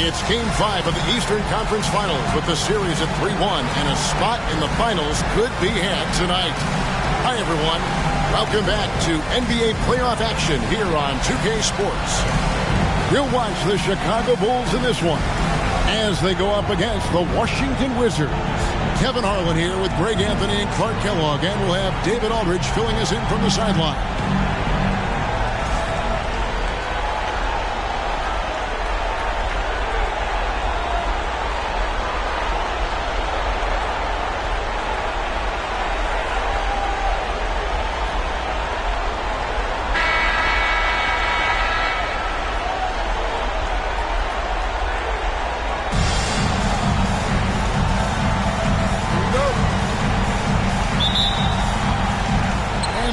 It's Game 5 of the Eastern Conference Finals with the series at 3-1, and a spot in the finals could be had tonight. Hi, everyone. Welcome back to NBA playoff action here on 2K Sports. We'll watch the Chicago Bulls in this one as they go up against the Washington Wizards. Kevin Harlan here with Greg Anthony and Clark Kellogg, and we'll have David Aldridge filling us in from the sideline.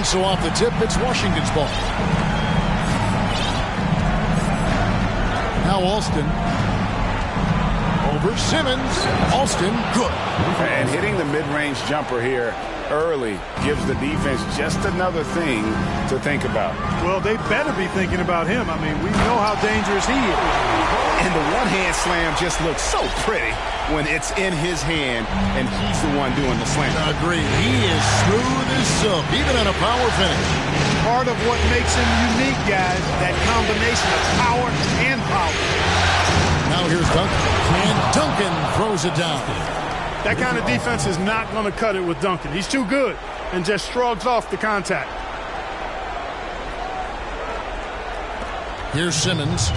So off the tip, it's Washington's ball. Now Alston. Over Simmons. Alston, good. And hitting the mid-range jumper here early gives the defense just another thing to think about. Well, they better be thinking about him. I mean, we know how dangerous he is. And the one-hand slam just looks so pretty when it's in his hand and he's the one doing the slam. Agreed. He is smooth as silk, even at a power finish. Part of what makes him unique, guys, that combination of power and power. Now here's Duncan. And Duncan throws it down. That kind of defense is not going to cut it with Duncan. He's too good and just shrugs off the contact. Here's Simmons.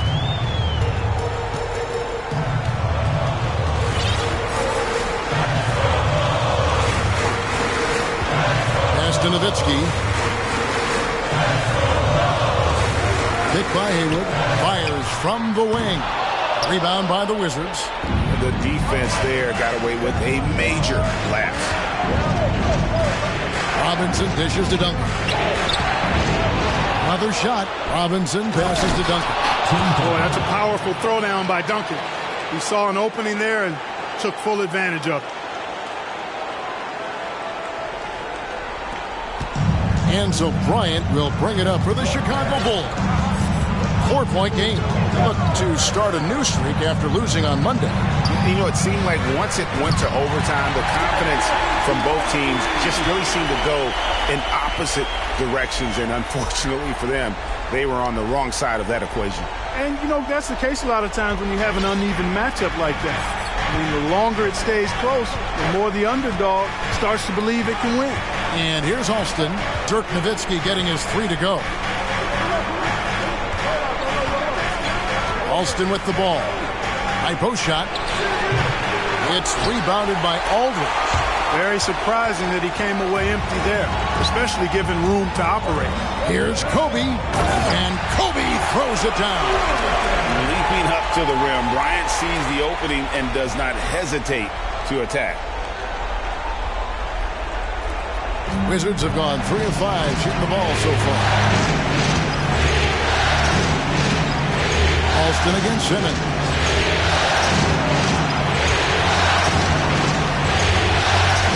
Nowitzki. Pick by Hayward. Fires from the wing. Rebound by the Wizards. The defense there got away with a major lapse. Robinson dishes to Duncan. Another shot. Robinson passes to Duncan. Boy, that's a powerful throwdown by Duncan. He saw an opening there and took full advantage of it. And so Bryant will bring it up for the Chicago Bulls. 4-point game. Look to start a new streak after losing on Monday. You know, it seemed like once it went to overtime, the confidence from both teams just really seemed to go in opposite directions. And unfortunately for them, they were on the wrong side of that equation. And, you know, that's the case a lot of times when you have an uneven matchup like that. I mean, the longer it stays close, the more the underdog starts to believe it can win. And here's Alston. Dirk Nowitzki getting his 3 to go. Alston with the ball. High post shot. It's rebounded by Aldridge. Very surprising that he came away empty there, especially given room to operate. Here's Kobe. And Kobe throws it down. Leaping up to the rim, Bryant sees the opening and does not hesitate to attack. Wizards have gone 3 of 5 shooting the ball so far. Alston against Simmons.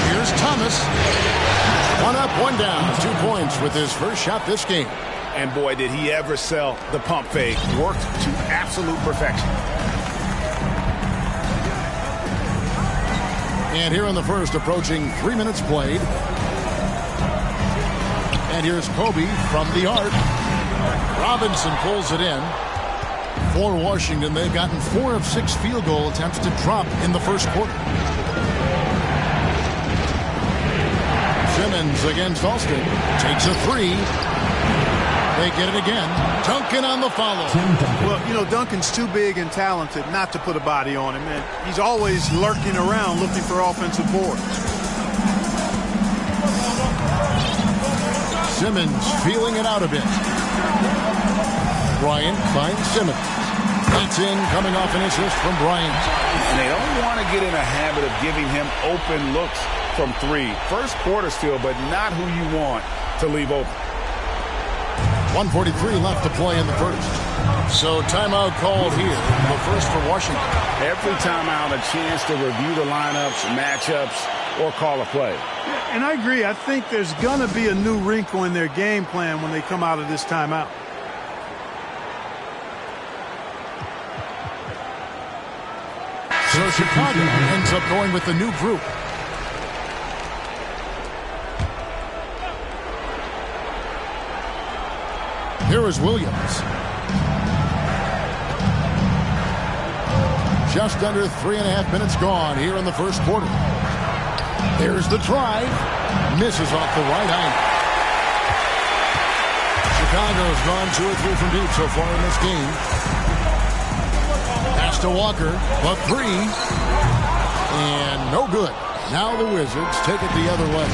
Here's Thomas. 1 up, 1 down. 2 points with his first shot this game. And boy, did he ever sell the pump fake. Worked to absolute perfection. And here in the first, approaching 3 minutes played. And here's Kobe from the arc. Robinson pulls it in. For Washington, they've gotten 4 of 6 field goal attempts to drop in the first quarter. Simmons against Alston. Takes a 3. They get it again. Duncan on the follow. Well, you know, Duncan's too big and talented not to put a body on him. And he's always lurking around looking for offensive boards. Simmons feeling it out a bit. Bryant finds Simmons. It's in, coming off an assist from Bryant. And they don't want to get in a habit of giving him open looks from 3. First quarter still, but not who you want to leave open. 1:43 left to play in the first. So timeout called here. The first for Washington. Every timeout a chance to review the lineups, matchups, or call a play. And I agree. I think there's going to be a new wrinkle in their game plan when they come out of this timeout. Chicago ends up going with the new group. Here is Williams. Just under 3.5 minutes gone here in the first quarter. There's the drive. Misses off the right eye. Chicago's gone 2 or 3 from deep so far in this game. Pass to Walker, but 3. And no good. Now the Wizards take it the other way.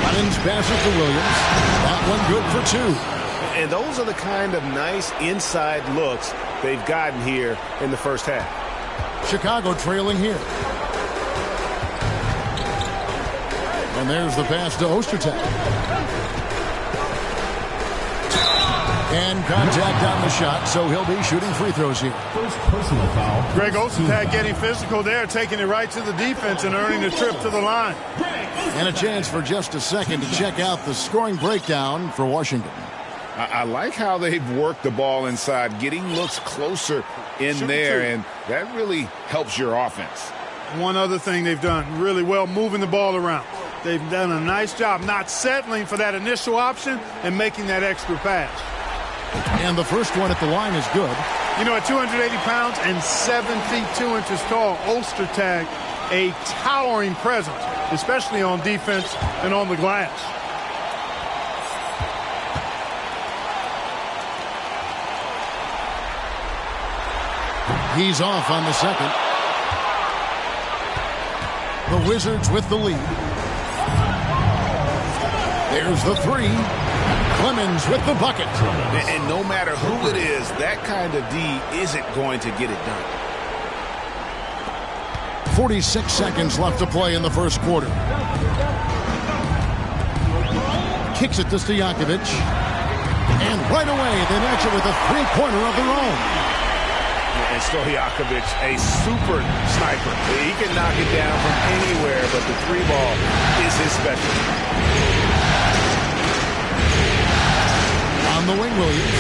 Clemens passes to Williams. That one good for 2. And those are the kind of nice inside looks they've gotten here in the first half. Chicago trailing here. And there's the pass to Ostertag. And contact on the shot, so he'll be shooting free throws here. First personal foul. Greg Ostertag getting physical there, taking it right to the defense and earning the trip to the line. And a chance for just a second to check out the scoring breakdown for Washington. I like how they've worked the ball inside, getting looks closer in there, and that really helps your offense. One other thing they've done really well, moving the ball around. They've done a nice job not settling for that initial option and making that extra pass. And the first one at the line is good. You know, at 280 pounds and 7 feet 2 inches tall, Ostertag, a towering presence, especially on defense and on the glass. He's off on the second. The Wizards with the lead. There's the 3. Clemens with the bucket. And no matter who it is, that kind of D isn't going to get it done. 46 seconds left to play in the first quarter. Kicks it to Stojakovic. And right away, they match it with a 3-pointer of their own. And Stojakovic, a super sniper. He can knock it down from anywhere, but the 3-ball is his specialty. On the wing, Williams.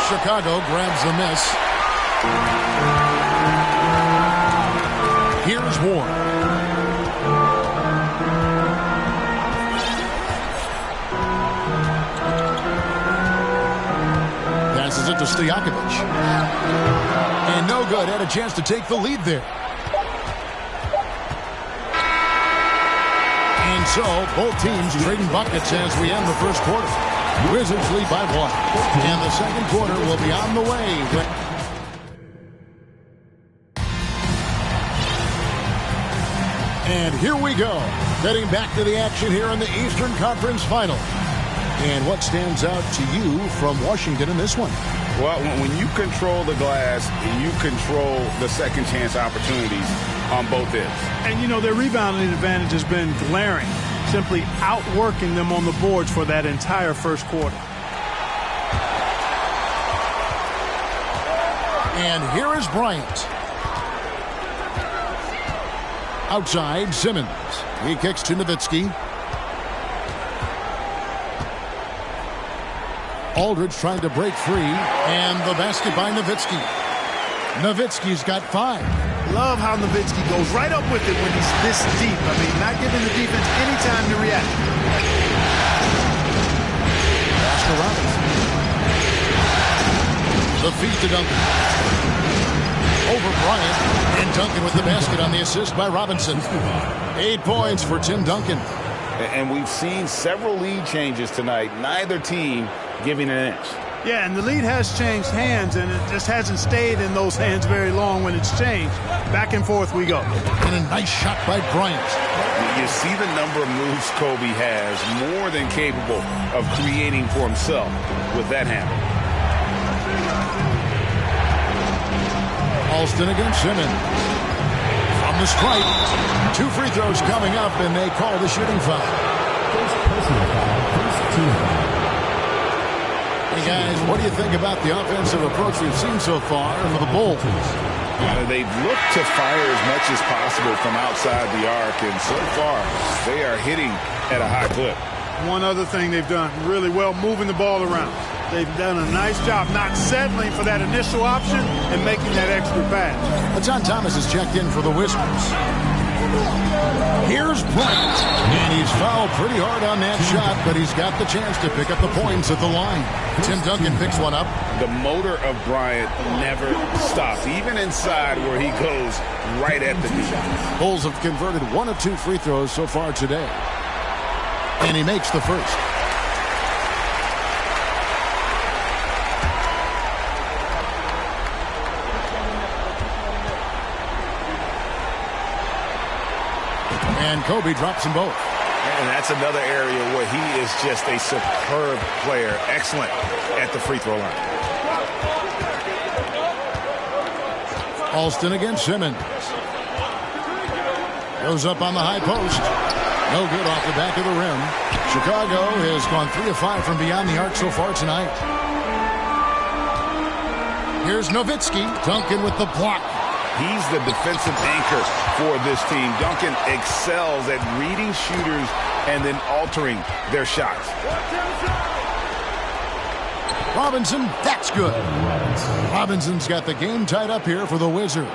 Chicago grabs the miss. Here's Ward. Passes it to Stojakovic. And no good. Had a chance to take the lead there. And so, both teams trading buckets as we end the first quarter. Wizards lead by 1. And the second quarter will be on the way. And here we go. Heading back to the action here in the Eastern Conference Final. And what stands out to you from Washington in this one? Well, when you control the glass, you control the second chance opportunities on both ends. And, you know, their rebounding advantage has been glaring, simply outworking them on the boards for that entire first quarter. And here is Bryant. Outside, Simmons. He kicks to Nowitzki. Aldridge trying to break free, and the basket by Nowitzki. Nowitzki's got 5. Love how Nowitzki goes right up with it when he's this deep. I mean, not giving the defense any time to react. Pass to Robinson. The feed to Duncan. Over Bryant, and Duncan with the basket on the assist by Robinson. 8 points for Tim Duncan. And we've seen several lead changes tonight. Neither team giving an inch. Yeah, and the lead has changed hands, and it just hasn't stayed in those hands very long when it's changed. Back and forth we go. And a nice shot by Bryant. You see the number of moves Kobe has, more than capable of creating for himself with that handle. Alston against Simmons. From the stripe. 2 free throws coming up, and they call the shooting foul. First personal foul, first team foul. Hey guys, what do you think about the offensive approach we've seen so far for the Bulls? They've looked to fire as much as possible from outside the arc, and so far they are hitting at a high clip. One other thing they've done really well, moving the ball around. They've done a nice job not settling for that initial option and making that extra pass. John Thomas is checked in for the Wizards. Here's Bryant, and he's fouled pretty hard on that shot, but he's got the chance to pick up the points at the line. Tim Duncan picks one up. The motor of Bryant never stops, even inside where he goes right at the knee. Bulls have converted 1 of 2 free throws so far today. And he makes the first. And Kobe drops them both. And that's another area where he is just a superb player. Excellent at the free throw line. Alston against Simmons. Goes up on the high post. No good off the back of the rim. Chicago has gone 3 of 5 from beyond the arc so far tonight. Here's Nowitzki. Duncan with the block. He's the defensive anchor for this team. Duncan excels at reading shooters and then altering their shots. Robinson, that's good. Robinson's got the game tied up here for the Wizards.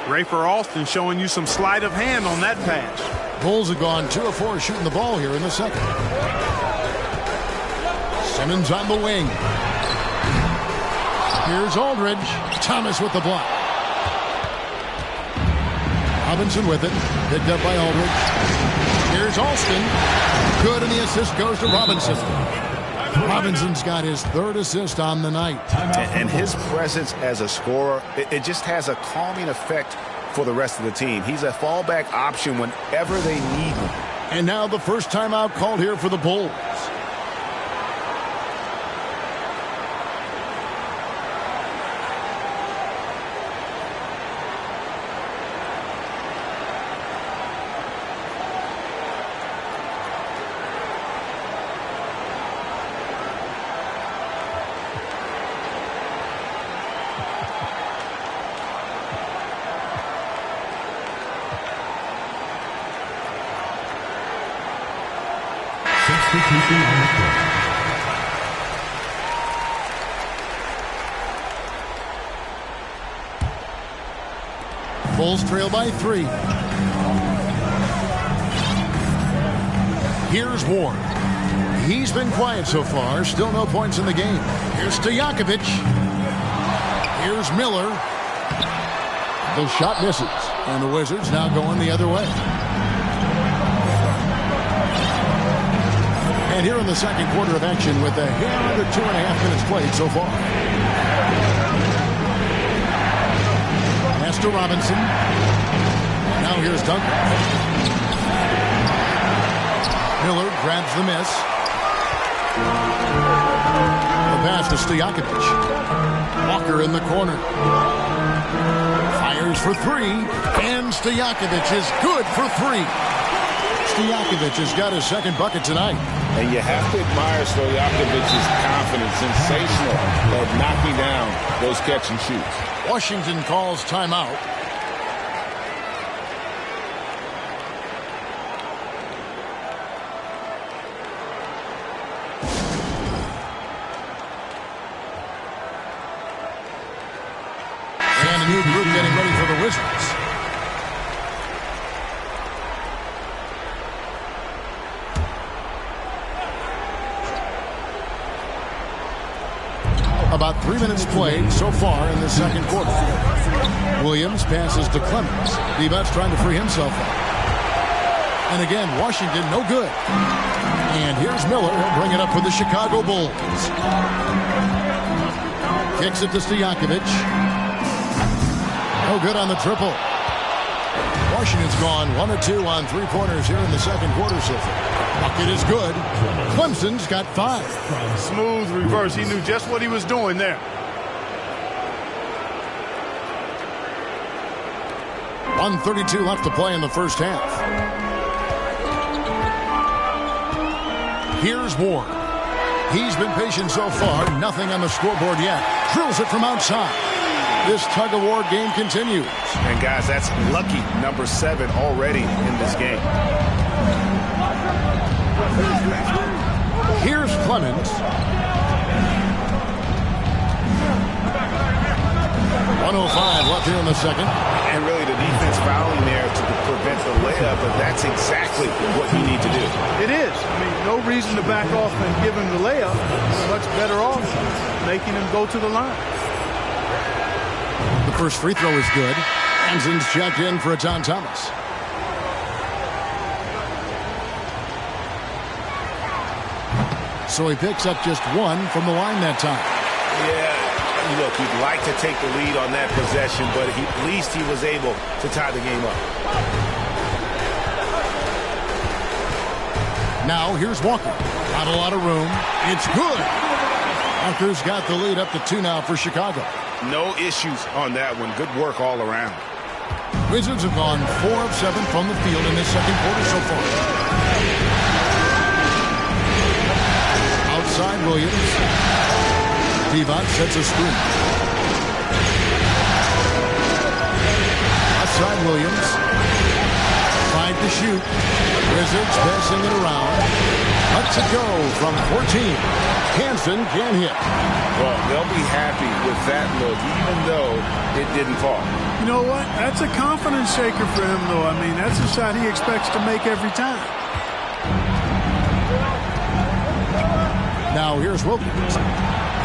Rafer Alston showing you some sleight of hand on that pass. Bulls have gone 2 of 4 shooting the ball here in the second. Simmons on the wing. Here's Aldridge. Thomas with the block. Robinson with it. Picked up by Aldridge. Here's Alston. Good, and the assist goes to Robinson. Robinson's got his 3rd assist on the night. And his presence as a scorer, it just has a calming effect for the rest of the team. He's a fallback option whenever they need him. And now the first timeout called here for the Bulls. Bulls trail by 3. Here's Ward. He's been quiet so far. Still no points in the game. Here's Stojakovic. Here's Miller. The shot misses. And the Wizards now going the other way. And here in the second quarter of action with a hair under 2.5 minutes played so far. Pass to Robinson. Now here's Duncan. Miller grabs the miss. The pass to Stojakovic. Walker in the corner. Fires for 3. And Stojakovic is good for 3. Stojakovic has got his 2nd bucket tonight. And you have to admire Stojakovic's confidence. Sensational at knocking down those catch and shoots. Washington calls timeout. And a new group getting ready for the Wizards. About 3 minutes played so far in the second quarter. Williams passes to Clemens. Divac trying to free himself up. And again, Washington no good. And here's Miller. He'll bring it up for the Chicago Bulls. Kicks it to Stojakovic. No good on the triple. Washington's gone 1 of 2 on 3-pointers here in the second quarter so far. Bucket is good. Clemson's got 5. Smooth reverse. He knew just what he was doing there. 1:32 left to play in the first half. Here's Ward. He's been patient so far. Nothing on the scoreboard yet. Drills it from outside. This tug-of-war game continues. And, guys, that's lucky number 7 already in this game. Here's Clemens. 1:05 left here in the second. And really the defense fouling there to prevent the layup, but that's exactly what you need to do. It is. I mean, no reason to back off and give him the layup. You're much better off making him go to the line. The first free throw is good. Hanson's checked in for a John Thomas. So he picks up just one from the line that time. Yeah, look, you'd like to take the lead on that possession, but at least he was able to tie the game up. Now here's Walker. Not a lot of room. It's good. Walker's got the lead up to 2 now for Chicago. No issues on that one. Good work all around. Wizards have gone 4 of 7 from the field in this second quarter so far. Outside Williams. Pivot sets a screen. Outside Williams. Tried to shoot. Wizards passing it around. Lets it go from 14. Hanson can't hit. Well, they'll be happy with that look, even though it didn't fall. You know what? That's a confidence shaker for him, though. I mean, that's a shot he expects to make every time. Now here's Wilkins.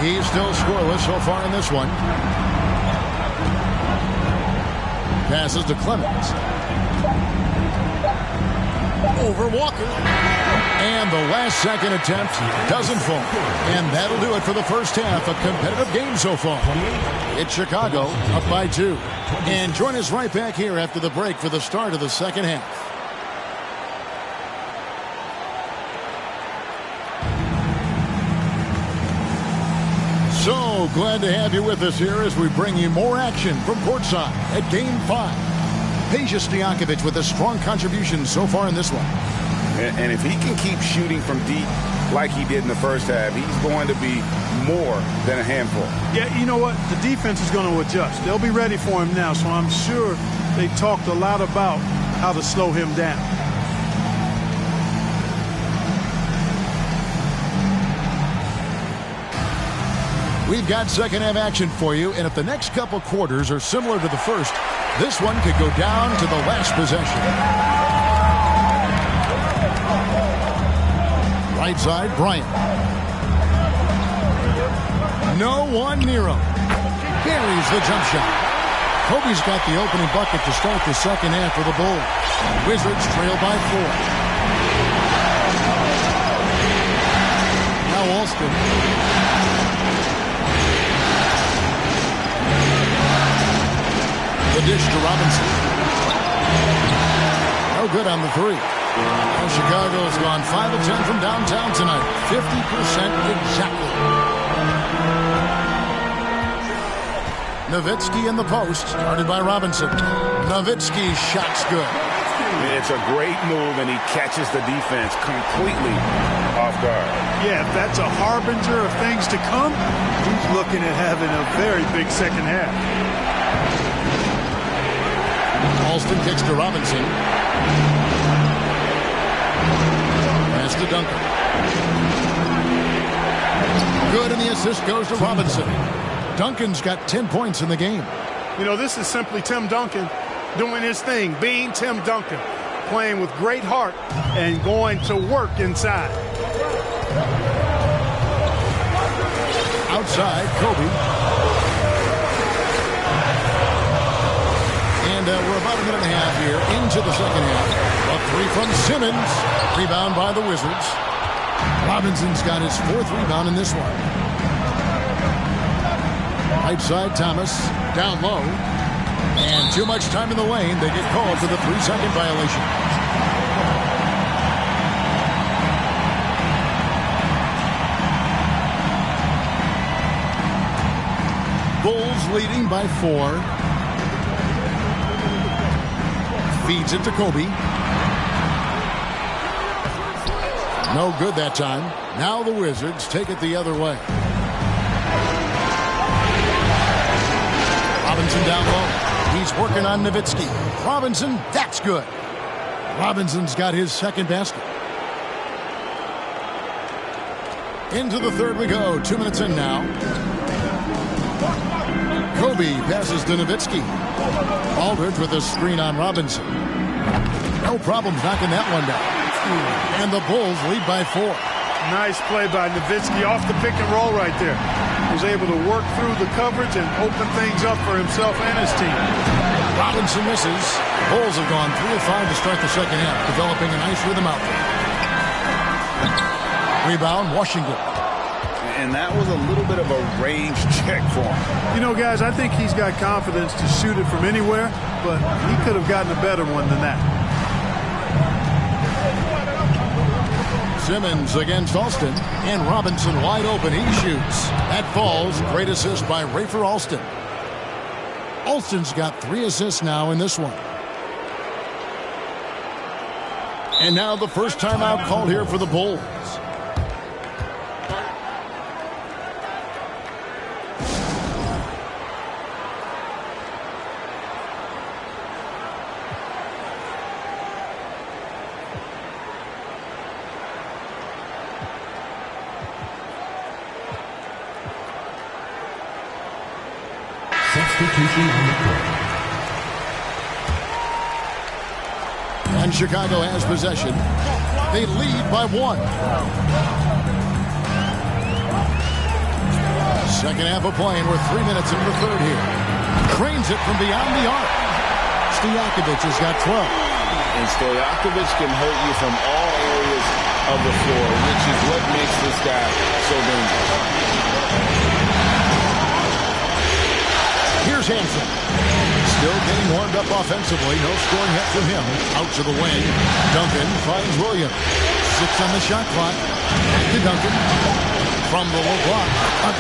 He's still scoreless so far in this one. Passes to Clemens. Over Walker. And the last second attempt doesn't fall. And that'll do it for the first half. A competitive game so far. It's Chicago up by 2. And join us right back here after the break for the start of the second half. So glad to have you with us here as we bring you more action from courtside at Game 5. Peja Stojakovic with a strong contribution so far in this one. And if he can keep shooting from deep like he did in the first half, he's going to be more than a handful. Yeah, you know what? The defense is going to adjust. They'll be ready for him now, so I'm sure they talked a lot about how to slow him down. We've got second half action for you, and if the next couple quarters are similar to the first, this one could go down to the last possession. Right side, Bryant. No one near him. Buries the jump shot. Kobe's got the opening bucket to start the second half for the Bulls. Wizards trail by 4. Now Alston. The dish to Robinson. No good on the 3. Well, Chicago's gone 5 of 10 from downtown tonight. 50% exactly. Nowitzki in the post, started by Robinson. Nowitzki's shot's good. It's a great move, and he catches the defense completely off guard. Yeah, if that's a harbinger of things to come, he's looking at having a very big second half. Alston kicks to Robinson. Pass to Duncan. Good, and the assist goes to Robinson. Duncan's got 10 points in the game. You know, this is simply Tim Duncan doing his thing, being Tim Duncan, playing with great heart and going to work inside. Outside, Kobe. And we're about a minute and a half here into the second half. A 3 from Simmons. Rebound by the Wizards. Robinson's got his 4th rebound in this one. Right side, Thomas. Down low. And too much time in the lane. They get called for the 3-second violation. Bulls leading by 4. Feeds it to Kobe. No good that time. Now the Wizards take it the other way. Robinson down low. He's working on Nowitzki. Robinson, that's good. Robinson's got his second basket. Into the third we go. 2 minutes in now. Kobe passes to Nowitzki. Aldridge with a screen on Robinson. No problems knocking that one down. And the Bulls lead by 4. Nice play by Nowitzki off the pick and roll right there. Was able to work through the coverage and open things up for himself and his team. Robinson misses. Bulls have gone 3 of 5 to start the second half, developing a nice rhythm out there. Rebound, Washington. And that was a little bit of a range check for him. You know, guys, I think he's got confidence to shoot it from anywhere, but he could have gotten a better one than that. Simmons against Alston, and Robinson wide open. He shoots. That falls. Great assist by Rafer Alston. Alston's got 3 assists now in this one. And now the first timeout called here for the Bulls. And Chicago has possession. They lead by 1. Second half of play, and we're 3 minutes into the third here. Cranes it from beyond the arc. Stojakovic has got 12. And Stojakovic can hurt you from all areas of the floor, which is what makes this guy so dangerous. Here's Hansen. Still getting warmed up offensively. No scoring yet from him. Out to the wing. Duncan finds Williams. 6 on the shot clock. Back to Duncan. From the low block.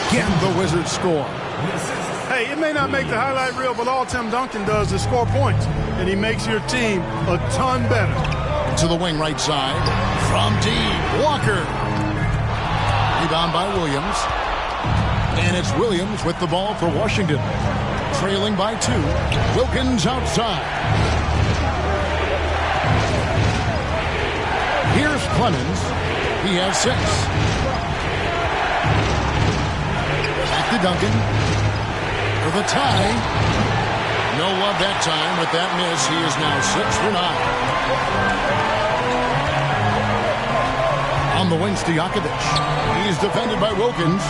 Again, the Wizards score. Hey, it may not make the highlight reel, but all Tim Duncan does is score points. And he makes your team a ton better. To the wing right side. From deep. Walker. Rebound by Williams. And it's Williams with the ball for Washington. Trailing by 2. Wilkins outside. Here's Clemens. He has 6. Back to Duncan. For the tie. No love that time with that miss. He is now 6 for 9. On the wing, Stojakovic. He's defended by Wilkins.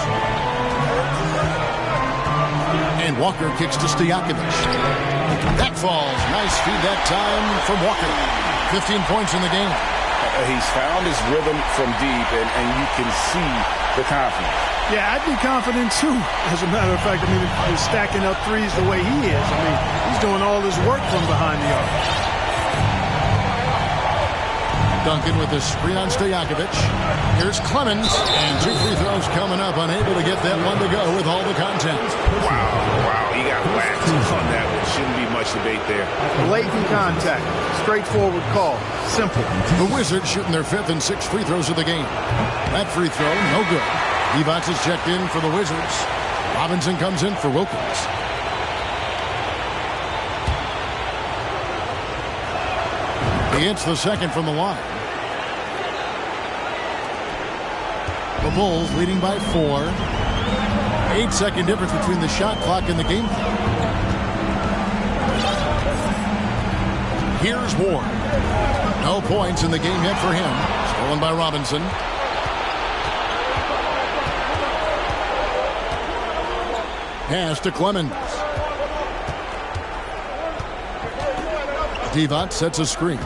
And Walker kicks to Stojakovic. That falls. Nice feed that time from Walker. 15 points in the game. He's found his rhythm from deep, and you can see the confidence. Yeah, I'd be confident too. As a matter of fact, I mean, he's stacking up threes the way he is. I mean, he's doing all his work from behind the arc. Duncan with a screen on Stojakovic. Here's Clemens, and 2 free throws coming up. Unable to get that one to go with all the content. Wow, he got waxed on that one. Shouldn't be much debate there. Blatant contact. Straightforward call. Simple. The Wizards shooting their 5th and 6th free throws of the game. That free throw, no good. Divac is checked in for the Wizards. Robinson comes in for Wilkins. He hits the second from the line. The Bulls leading by 4. 8-second difference between the shot clock and the game clock. Here's Ward. No points in the game yet for him. Stolen by Robinson. Pass to Clemens. Divac sets a screen.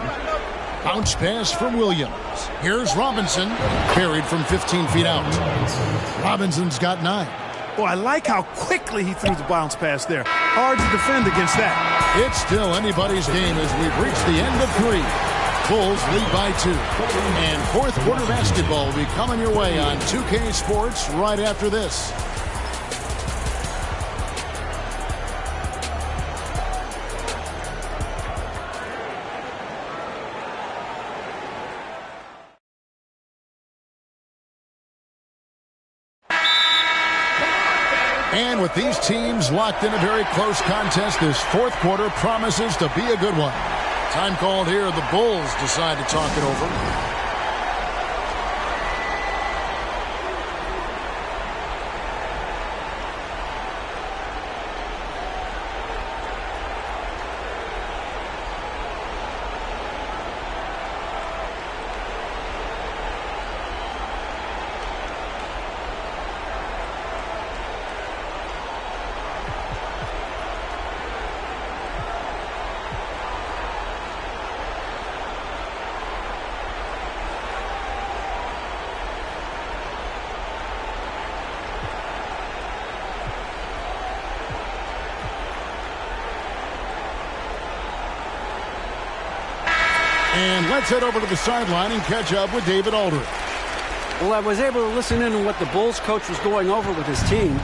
Bounce pass from Williams. Here's Robinson. Carried from 15 feet out. Robinson's got 9. Well, I like how quickly he threw the bounce pass there. Hard to defend against that. It's still anybody's game as we've reached the end of 3. Bulls lead by 2. And fourth quarter basketball will be coming your way on 2K Sports right after this. And with these teams locked in a very close contest, this fourth quarter promises to be a good one. Time called here. The Bulls decide to talk it over. And let's head over to the sideline and catch up with David Aldridge. Well, I was able to listen in on what the Bulls coach was going over with his team,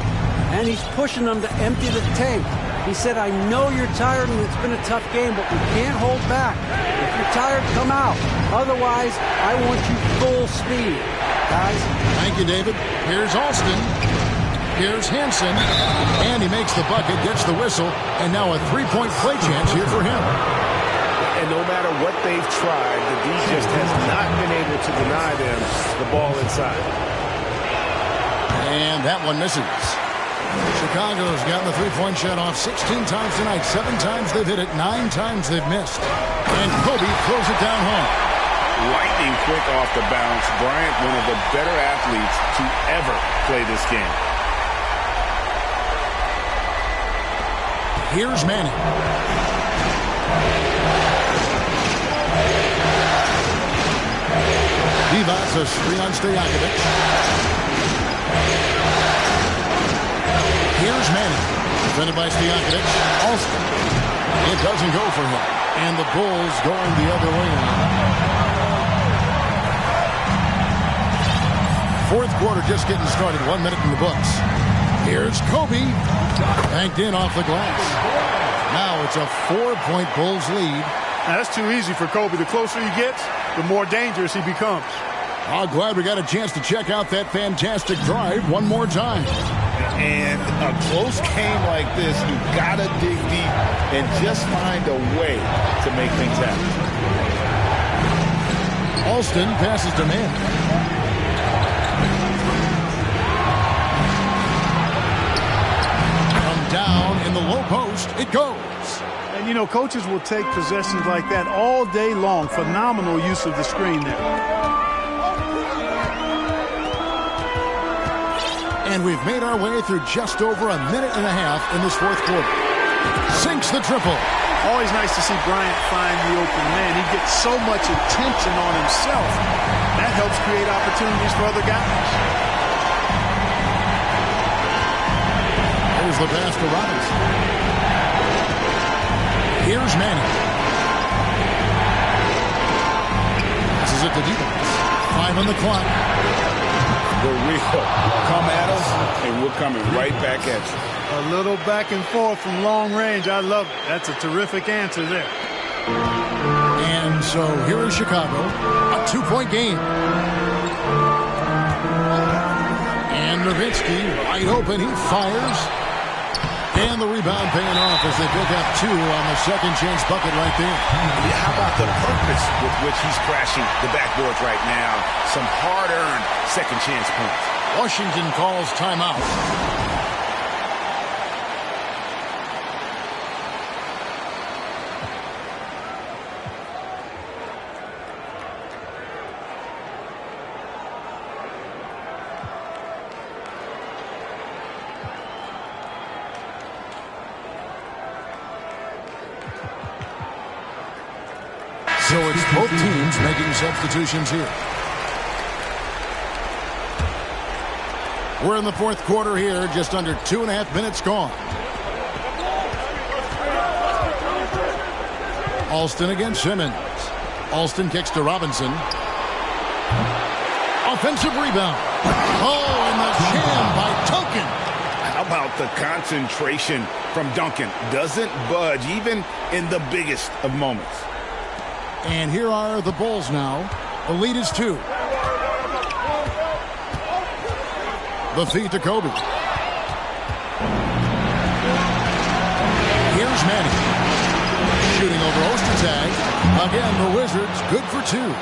and he's pushing them to empty the tank. He said, I know you're tired and it's been a tough game, but we can't hold back. If you're tired, come out. Otherwise, I want you full speed, guys. Thank you, David. Here's Alston. Here's Hansen. And he makes the bucket, gets the whistle, and now a three-point play chance here for him. And no matter what they've tried, the D just has not been able to deny them the ball inside. And that one misses. Chicago's gotten the three-point shot off 16 times tonight. 7 times they've hit it, 9 times they've missed. And Kobe throws it down home. Lightning quick off the bounce. Bryant, one of the better athletes to ever play this game. Here's Manning. Divas a screen on Stojakovic. Here's Manning. Defended by Stojakovic. Alston. It doesn't go for him. And the Bulls going the other way. Fourth quarter just getting started. 1 minute in the books. Here's Kobe. Banked in off the glass. Now it's a 4-point Bulls lead. Now, that's too easy for Kobe. The closer he gets, the more dangerous he becomes. Oh, glad we got a chance to check out that fantastic drive one more time. And a close game like this, you gotta dig deep and just find a way to make things happen. Alston passes to Manning. From down in the low post, it goes. And, you know, coaches will take possessions like that all day long. Phenomenal use of the screen there. And we've made our way through just over a minute and a half in this fourth quarter. Sinks the triple. Always nice to see Bryant find the open man. He gets so much attention on himself. That helps create opportunities for other guys. Here's the pass to Robinson. Here's Manning. This is it to defense. 5 on the clock. The real come at us, and we're coming right back at you. A little back and forth from long range. I love it. That's a terrific answer there. And so here is Chicago, a 2-point game. And Nowitzki wide open. He fires. And the rebound paying off as they pick up 2 on the second chance bucket right there. Yeah, how about the purpose with which he's crashing the backboards right now? Some hard-earned second chance points. Washington calls timeout. So it's both teams making substitutions here. We're in the fourth quarter here, just under 2.5 minutes gone. Alston against Simmons. Alston kicks to Robinson. Offensive rebound. Oh, and the jam by Duncan. How about the concentration from Duncan? Doesn't budge, even in the biggest of moments. And here are the Bulls now. The lead is 2. The feed to Kobe. Here's Manning. Shooting over Ostertag. Again, the Wizards good for 2.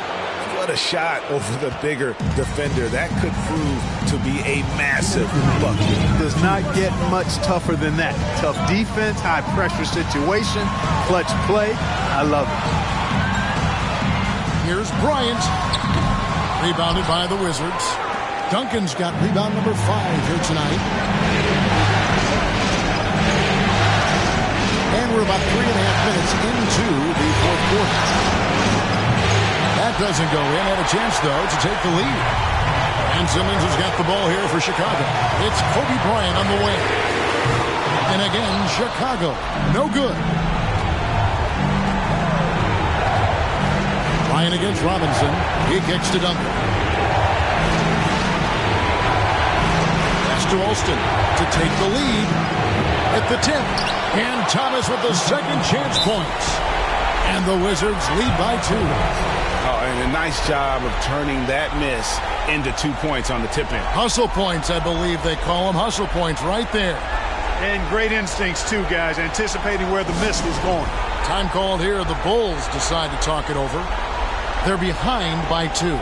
What a shot over the bigger defender. That could prove to be a massive bucket. Does not get much tougher than that. Tough defense, high pressure situation, clutch play. I love it. Here's Bryant. Rebounded by the Wizards. Duncan's got rebound number 5 here tonight. And we're about 3.5 minutes into the fourth quarter. That doesn't go in. Had a chance, though, to take the lead. And Simmons has got the ball here for Chicago. It's Kobe Bryant on the wing. And again, Chicago. No good. Bryant against Robinson. He kicks to Duncan. Pass to Alston to take the lead at the tip. And Thomas with the second chance points. And the Wizards lead by 2. Oh, and a nice job of turning that miss into 2 points on the tip in. Hustle points, I believe they call them. Hustle points right there. And great instincts, too, guys, anticipating where the miss was going. Time called here. The Bulls decide to talk it over. They're behind by 2.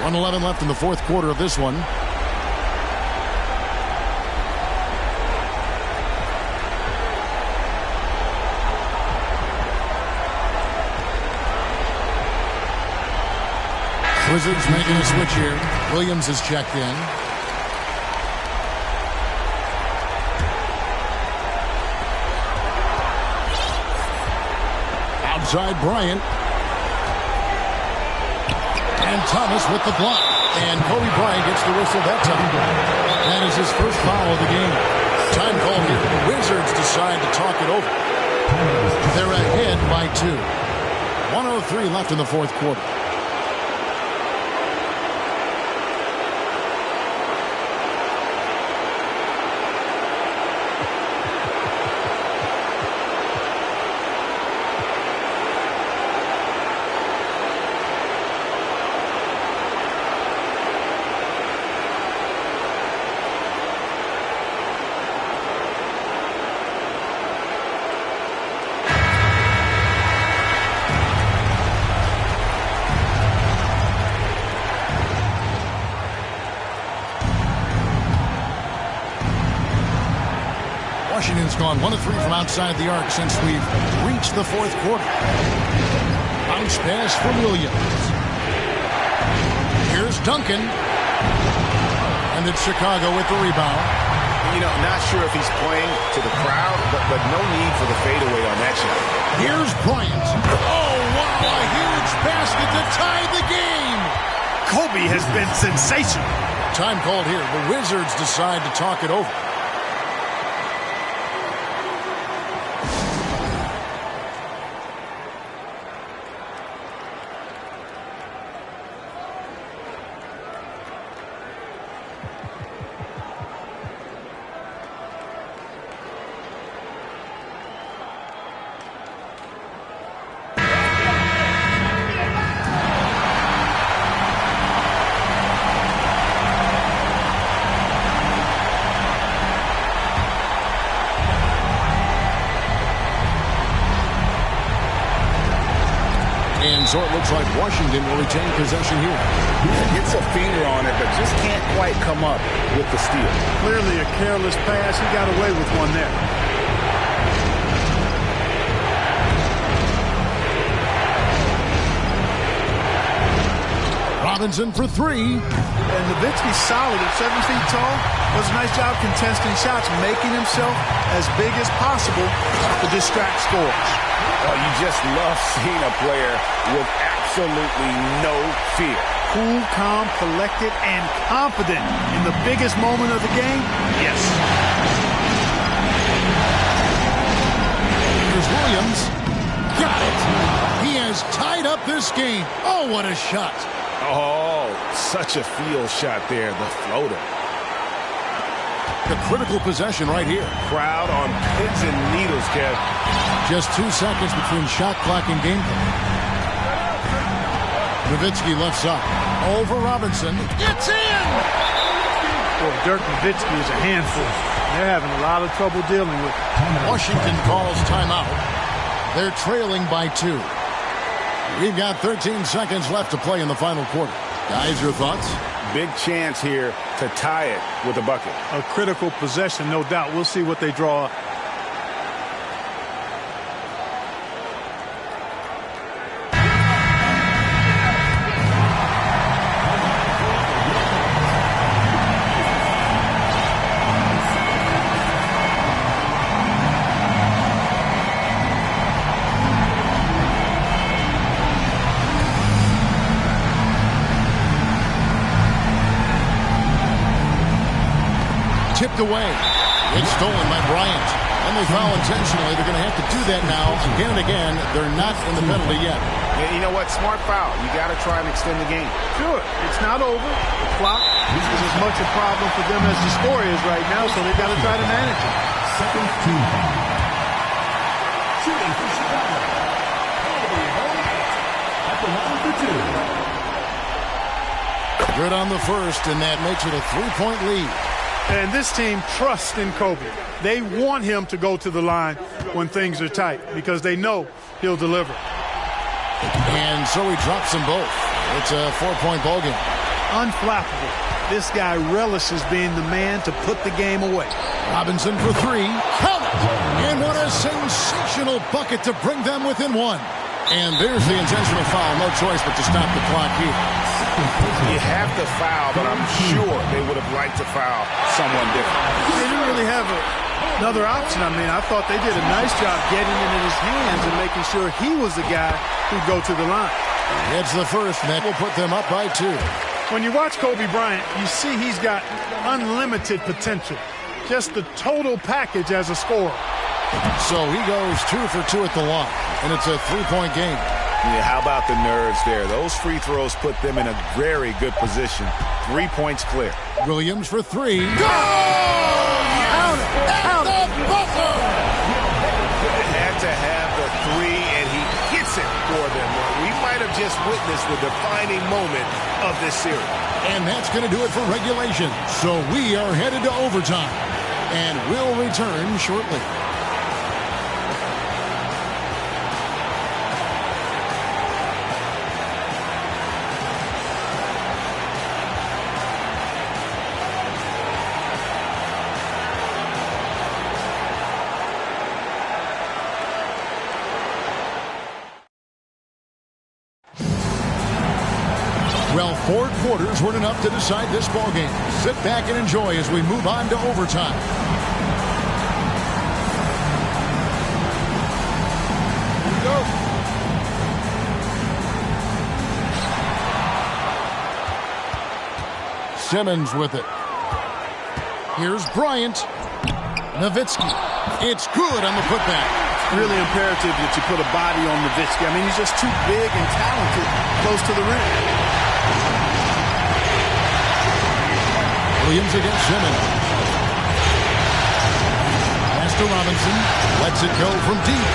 1:11 left in the fourth quarter of this one. Wizards making a switch here. Williams is checked in. Outside Bryant. And Thomas with the block. And Kobe Bryant gets the whistle that time. That is his first foul of the game. Time call here. The Wizards decide to talk it over. They're ahead by 2. 1:03 left in the fourth quarter. Washington's gone 1 of 3 from outside the arc since we've reached the fourth quarter. Bounce pass for Williams. Here's Duncan. And it's Chicago with the rebound. You know, not sure if he's playing to the crowd, but no need for the fadeaway on that shot. Here's Bryant. Oh, wow, a huge basket to tie the game. Kobe has been sensational. Time called here. The Wizards decide to talk it over. And so it looks like Washington will retain possession here. Gets a finger on it, but just can't quite come up with the steal. Clearly a careless pass. He got away with one there. Robinson for 3. And Nowitzki's solid at 7 feet tall. Does a nice job contesting shots, making himself as big as possible to distract scorers. Oh, you just love seeing a player with absolutely no fear. Cool, calm, collected, and confident in the biggest moment of the game. Yes. Here's Williams. Got it. He has tied up this game. Oh, what a shot. Oh, such a field shot there, the floater. The critical possession right here. Crowd on pins and needles, Kev. Just 2 seconds between shot clock and game clock. Nowitzki left side. Over Robinson. It's in! Well, Dirk Nowitzki is a handful. They're having a lot of trouble dealing with it. Washington calls timeout. They're trailing by 2. We've got 13 seconds left to play in the final quarter. Guys, your thoughts? Big chance here to tie it with a bucket. A critical possession, no doubt. We'll see what they draw up. Tipped away. It's stolen by Bryant. And they foul intentionally. They're going to have to do that now again and again. They're not in the penalty yet. Yeah, you know what? Smart foul. You got to try and extend the game. Sure, it's not over. The clock is as much a problem for them as the score is right now, so they've got to try to manage it. Second team foul. Shooting for Chicago. At the line for two. Good on the first, and that makes it a 3-point lead. And this team trusts in Kobe. They want him to go to the line when things are tight because they know he'll deliver. And so he drops them both. It's a 4-point ball game. Unflappable. This guy relishes being the man to put the game away. Robinson for three. Count it! And what a sensational bucket to bring them within one. And there's the intentional foul. No choice but to stop the clock here. You have to foul, but I'm sure they would have liked to foul someone different. They didn't really have another option. I mean, I thought they did a nice job getting it in his hands and making sure he was the guy who'd go to the line. It's the first, and that will put them up by 2. When you watch Kobe Bryant, you see he's got unlimited potential. Just the total package as a scorer. So he goes 2 for 2 at the line, and it's a 3-point game. Yeah, how about the nerves there? Those free throws put them in a very good position. 3 points clear. Williams for 3. Go! Count it! Count it! Had to have the 3, and he hits it for them. We might have just witnessed the defining moment of this series. And that's going to do it for regulation. So we are headed to overtime, and we'll return shortly. Well, 4 quarters weren't enough to decide this ballgame. Sit back and enjoy as we move on to overtime. Here we go. Simmons with it. Here's Bryant. Nowitzki. It's good on the putback. Really imperative that you put a body on Nowitzki. I mean, he's just too big and talented close to the rim. Williams against Simmons. Pass to Robinson. Lets it go from deep.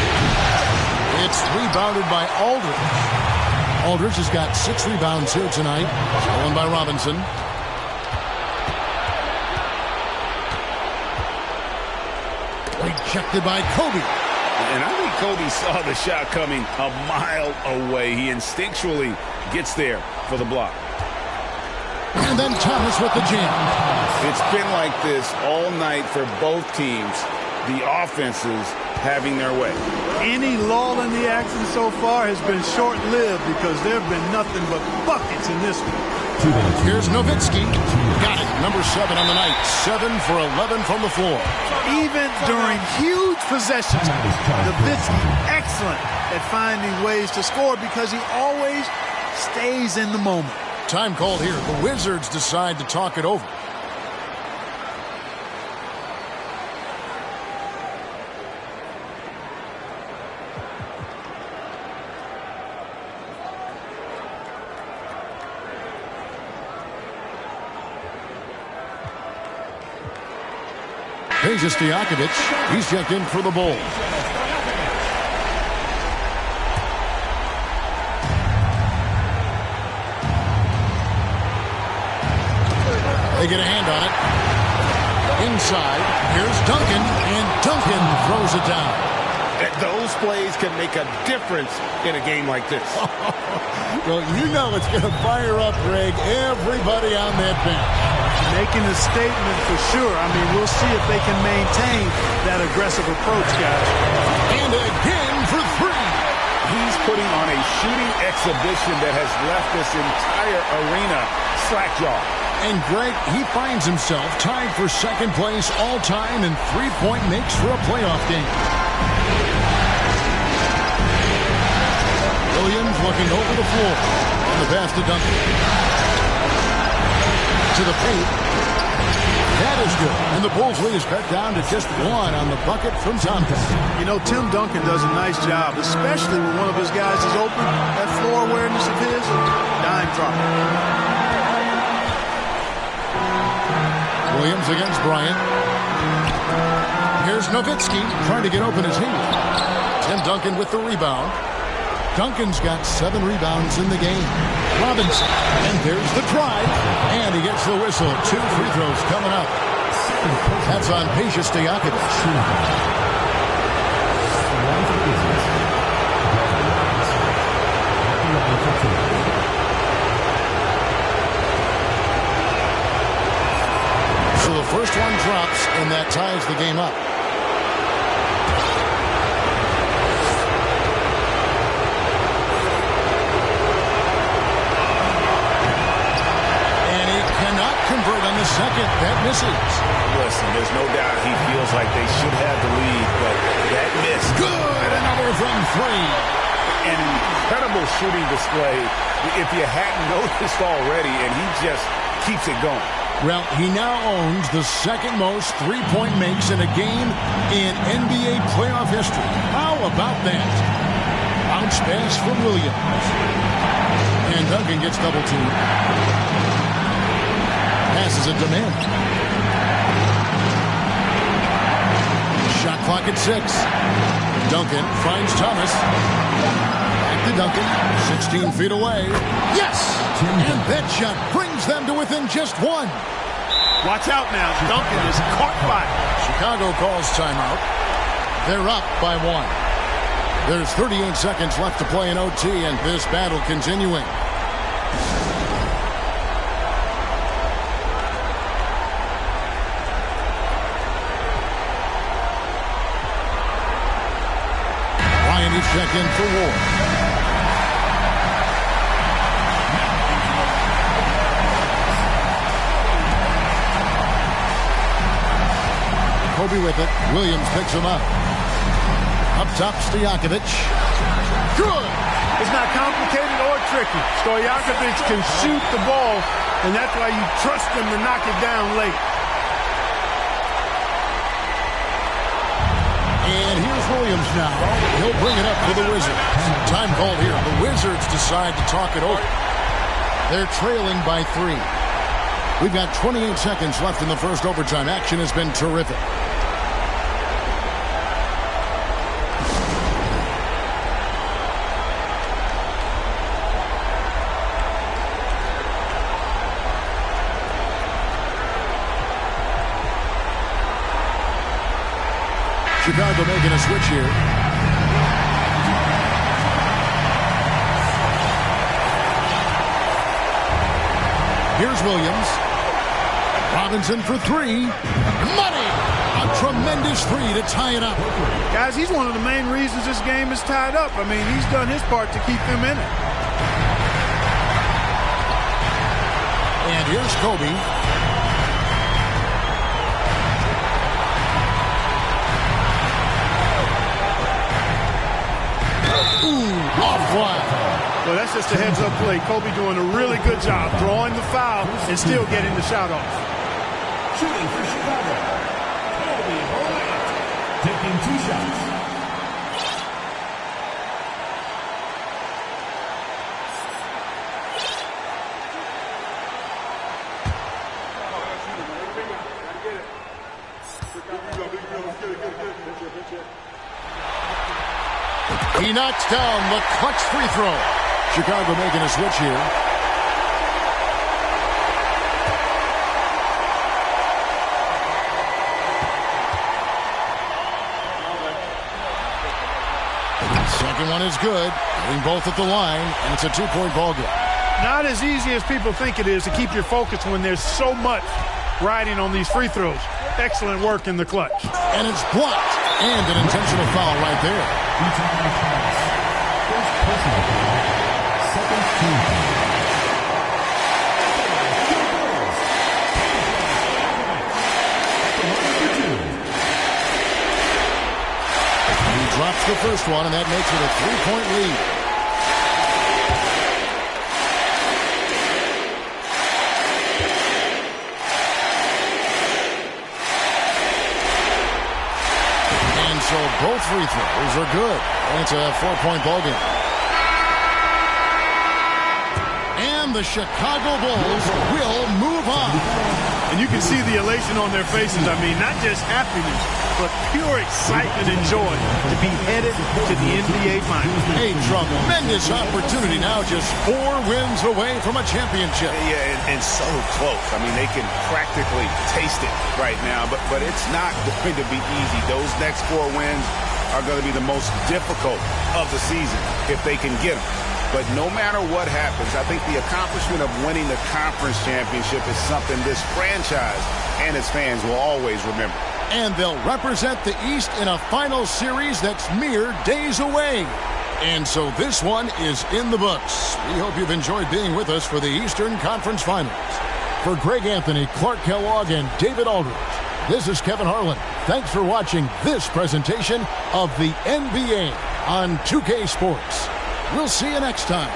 It's rebounded by Aldridge. Aldridge has got 6 rebounds here tonight. Stolen by Robinson. Rejected by Kobe. And I think Kobe saw the shot coming a mile away. He instinctually gets there for the block. And then Thomas with the jam. It's been like this all night for both teams. The offenses having their way. Any lull in the action so far has been short-lived because there have been nothing but buckets in this one. Here's Nowitzki. Got it. Number 7 on the night. 7 for 11 from the floor. Even during huge possessions, Nowitzki excellent at finding ways to score because he always stays in the moment. Time called here. The Wizards decide to talk it over. Here's Stojakovic. He's checked in for the Bulls. They get a hand on it. Inside, here's Duncan, and Duncan throws it down. Those plays can make a difference in a game like this. Well, you know it's going to fire up, Greg, everybody on that bench. Making a statement for sure. I mean, we'll see if they can maintain that aggressive approach, guys. And again for 3. He's putting on a shooting exhibition that has left this entire arena slack-jawed. And Greg, he finds himself tied for 2nd place all-time in 3-point makes for a playoff game. Williams looking over the floor. On the pass to Duncan. To the paint. That is good. And the Bulls lead is cut down to just 1 on the bucket from Thomas. You know, Tim Duncan does a nice job, especially when one of his guys is open. That floor awareness of his, dime drop. Williams against Bryant. Here's Nowitzki trying to get open his heel. Tim Duncan with the rebound. Duncan's got 7 rebounds in the game. Robinson, and there's the drive, and he gets the whistle. 2 free throws coming up. That's on Peja Stojakovic. So the first one drops, and that ties the game up. And he cannot convert on the second. That misses. Listen, there's no doubt he feels like they should have the lead, but that miss. Good, another from 3. An incredible shooting display if you hadn't noticed already, and he just keeps it going. Well, he now owns the second most three-point makes in a game in NBA playoff history. How about that? Bounce pass from Williams. And Duncan gets double-teamed. Passes it to man. Shot clock at 6. Duncan finds Thomas. Back to Duncan. 16 feet away. Yes! And that shot brings them to within just 1. Watch out now. Duncan is caught by it. Chicago calls timeout. They're up by 1. There's 38 seconds left to play in OT, and this battle continuing. Check in for Ward. Kobe with it. Williams picks him up. Up top, Stojakovic. Good! It's not complicated or tricky. Stojakovic can shoot the ball, and that's why you trust him to knock it down late. And here's Williams now. He'll bring it up for the Wizards. Time called here. The Wizards decide to talk it over. They're trailing by 3. We've got 28 seconds left in the first overtime. Action has been terrific. Chicago making a switch here. Here's Williams. Robinson for 3. Money! A tremendous 3 to tie it up. Guys, he's one of the main reasons this game is tied up. I mean, he's done his part to keep them in it. And here's Kobe. Well, that's just a heads-up play. Kobe doing a really good job drawing the foul and still getting the shot off. Shooting for Chicago, Kobe Bryant, taking 2 shots. He knocks down the clutch free throw. Chicago making a switch here. Second one is good. Getting both at the line, and it's a 2-point ball game. Not as easy as people think it is to keep your focus when there's so much riding on these free throws. Excellent work in the clutch. And it's blocked. And an intentional foul right there. First personal foul, second team foul. He drops the first one, and that makes it a 3-point lead. So both free throws are good. And it's a 4-point ball game. And the Chicago Bulls will move on. And you can see the elation on their faces. I mean, not just happiness, but pure excitement and joy to be headed to the NBA Finals. A tremendous opportunity now, just 4 wins away from a championship. Yeah, and so close. I mean, they can practically taste it right now, but it's not going to be easy. Those next 4 wins are going to be the most difficult of the season if they can get them. But no matter what happens, I think the accomplishment of winning the conference championship is something this franchise and its fans will always remember. And they'll represent the East in a final series that's mere days away. And so this one is in the books. We hope you've enjoyed being with us for the Eastern Conference Finals. For Greg Anthony, Clark Kellogg, and David Aldridge, this is Kevin Harlan. Thanks for watching this presentation of the NBA on 2K Sports. We'll see you next time.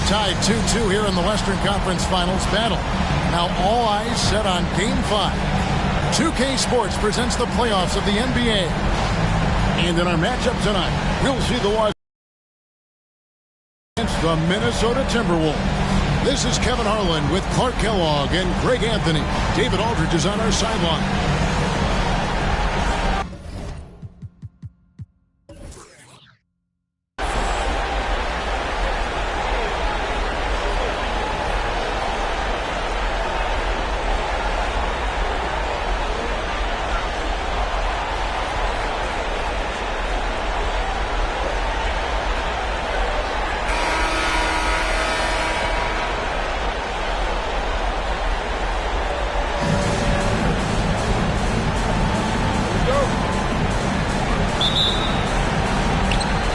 Tied 2-2 here in the Western Conference Finals battle. Now all eyes set on Game 5. 2K Sports presents the playoffs of the NBA. And in our matchup tonight, we'll see the Washington against the Minnesota Timberwolves. This is Kevin Harlan with Clark Kellogg and Greg Anthony. David Aldridge is on our sideline.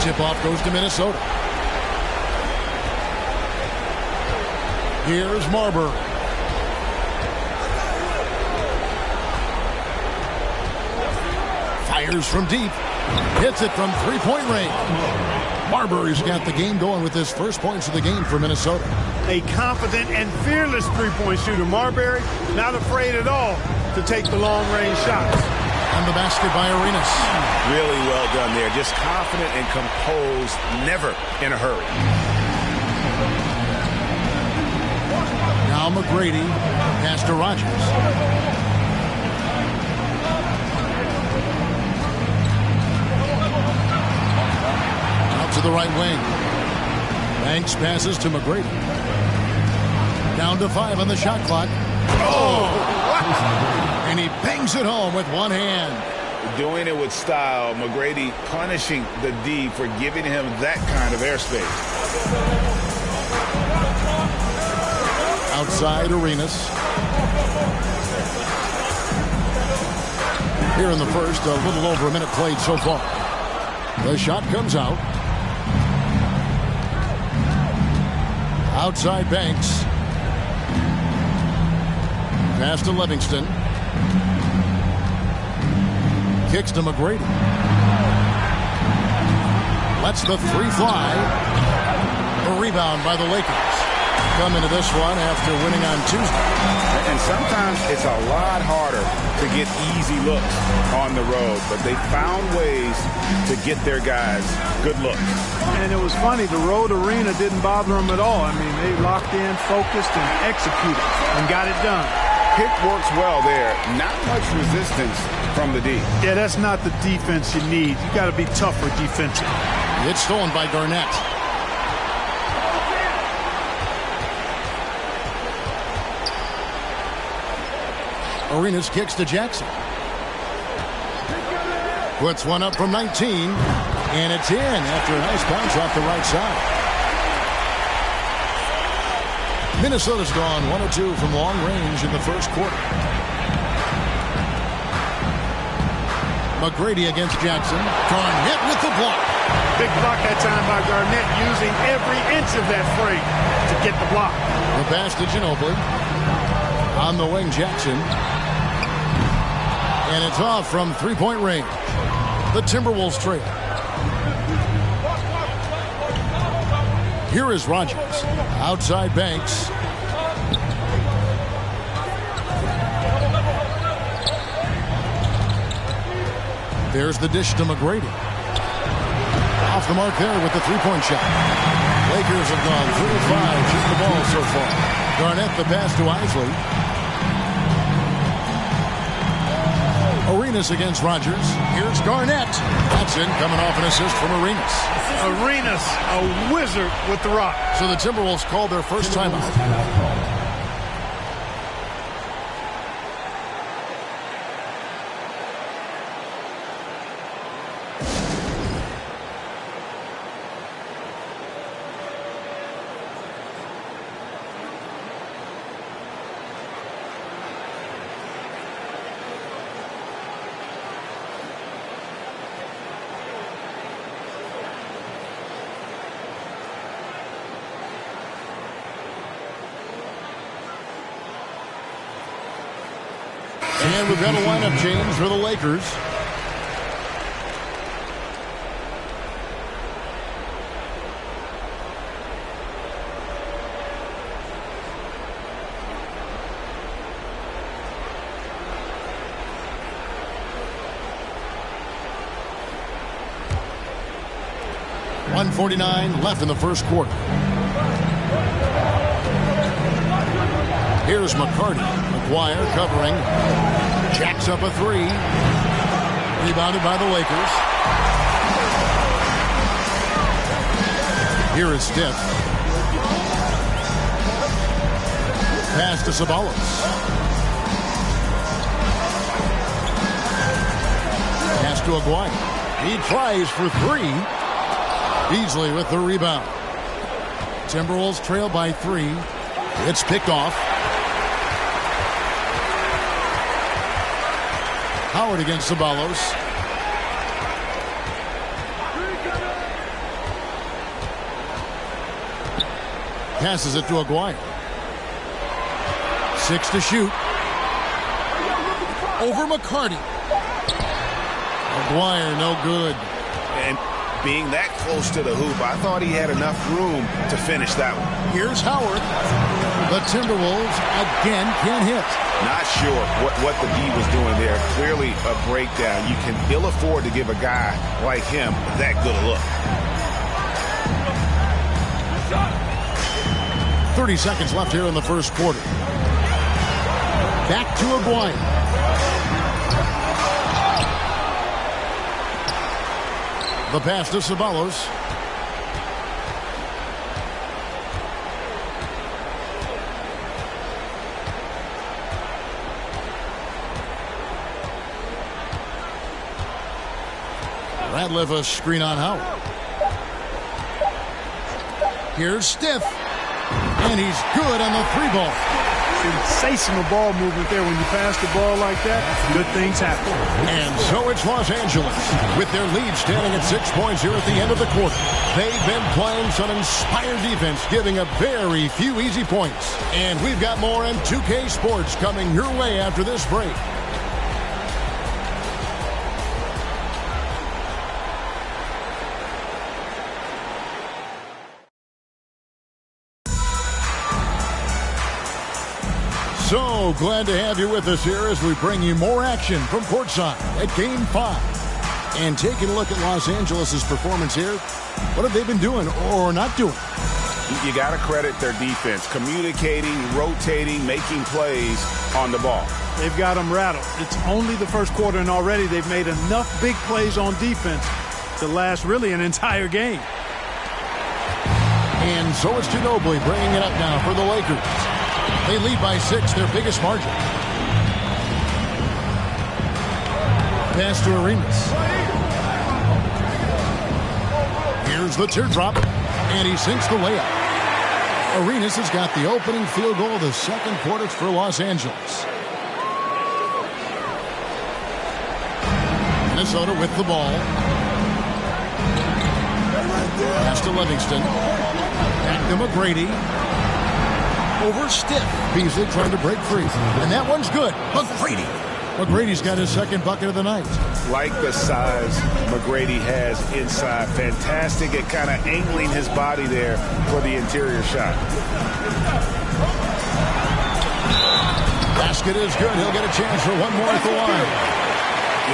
Tip-off goes to Minnesota. Here's Marbury. Fires from deep. Hits it from three-point range. Marbury's got the game going with his first points of the game for Minnesota. A confident and fearless three-point shooter. Marbury not afraid at all to take the long-range shots. And the basket by Arenas. Really well done there. Just confident and composed, never in a hurry. Now McGrady, pass to Rogers. Out to the right wing. Banks passes to McGrady. Down to 5 on the shot clock. Oh! And he bangs it home with one hand. Doing it with style. McGrady punishing the D for giving him that kind of airspace. Outside Arenas. Here in the first, a little over a minute played so far. The shot comes out. Outside Banks. Pass to Livingston. Kicks to McGrady. Lets the three fly. A rebound by the Lakers. Come into this one after winning on Tuesday. And sometimes it's a lot harder to get easy looks on the road, but they found ways to get their guys good looks. And it was funny, the road arena didn't bother them at all. I mean, they locked in, focused, and executed, and got it done. Pick works well there. Not much resistance from the D. Yeah, that's not the defense you need. You got to be tougher defensively. It's stolen by Garnett. Arenas kicks to Jackson. Puts one up from 19, and it's in after a nice bounce off the right side. Minnesota's gone 1 of 2 from long range in the first quarter. McGrady against Jackson. Garnett with the block. Big block that time by Garnett, using every inch of that frame to get the block. The pass to Ginobili. On the wing, Jackson. And it's off from three-point range. The Timberwolves trail. Here is Rogers. Outside Banks. There's the dish to McGrady. Off the mark there with the three-point shot. Lakers have gone 3 of 5 shooting the ball so far. Garnett the pass to Isley. Arenas against Rogers. Here's Garnett. That's in, coming off an assist from Arenas. Arenas, a wizard with the rock. So the Timberwolves called their first timeout. And we've got a lineup change for the Lakers. .149 left in the first quarter. Here's McCarty. McGuire covering. Jacks up a three. Rebounded by the Lakers. Here is Stiff. Pass to Ceballos. Pass to Aguirre. He tries for three. Beasley with the rebound. Timberwolves trail by 3. It's picked off. Howard against Ceballos. Passes it to Aguirre. 6 to shoot. Over McCarty. Aguirre, no good. And being that close to the hoop, I thought he had enough room to finish that one. Here's Howard. The Timberwolves again can't hit. Not sure what the D was doing there. Clearly a breakdown. You can ill afford to give a guy like him that good a look. 30 seconds left here in the first quarter. Back to Aguirre. The pass to Ceballos. Radcliffe a screen on Howard. Here's Stiff. And he's good on the 3-ball. Sensational ball movement there. When you pass the ball like that, good things happen. And so it's Los Angeles with their lead standing at 6 points here at the end of the quarter. They've been playing some inspired defense, giving up very few easy points. And we've got more in 2K Sports coming your way after this break. So glad to have you with us here as we bring you more action from courtside at Game 5. And taking a look at Los Angeles' performance here, what have they been doing or not doing? You got to credit their defense, communicating, rotating, making plays on the ball. They've got them rattled. It's only the first quarter, and already they've made enough big plays on defense to last really an entire game. And so it's Ginobili bringing it up now for the Lakers. They lead by 6, their biggest margin. Pass to Arenas. Here's the teardrop, and he sinks the layup. Arenas has got the opening field goal of the second quarter for Los Angeles. And Minnesota with the ball. Pass to Livingston. Back to McGrady. Over Stiff. Beasley trying to break free. And that one's good. McGrady's got his second bucket of the night. Like the size McGrady has inside. Fantastic at kind of angling his body there for the interior shot. Basket is good. He'll get a chance for one more at the line.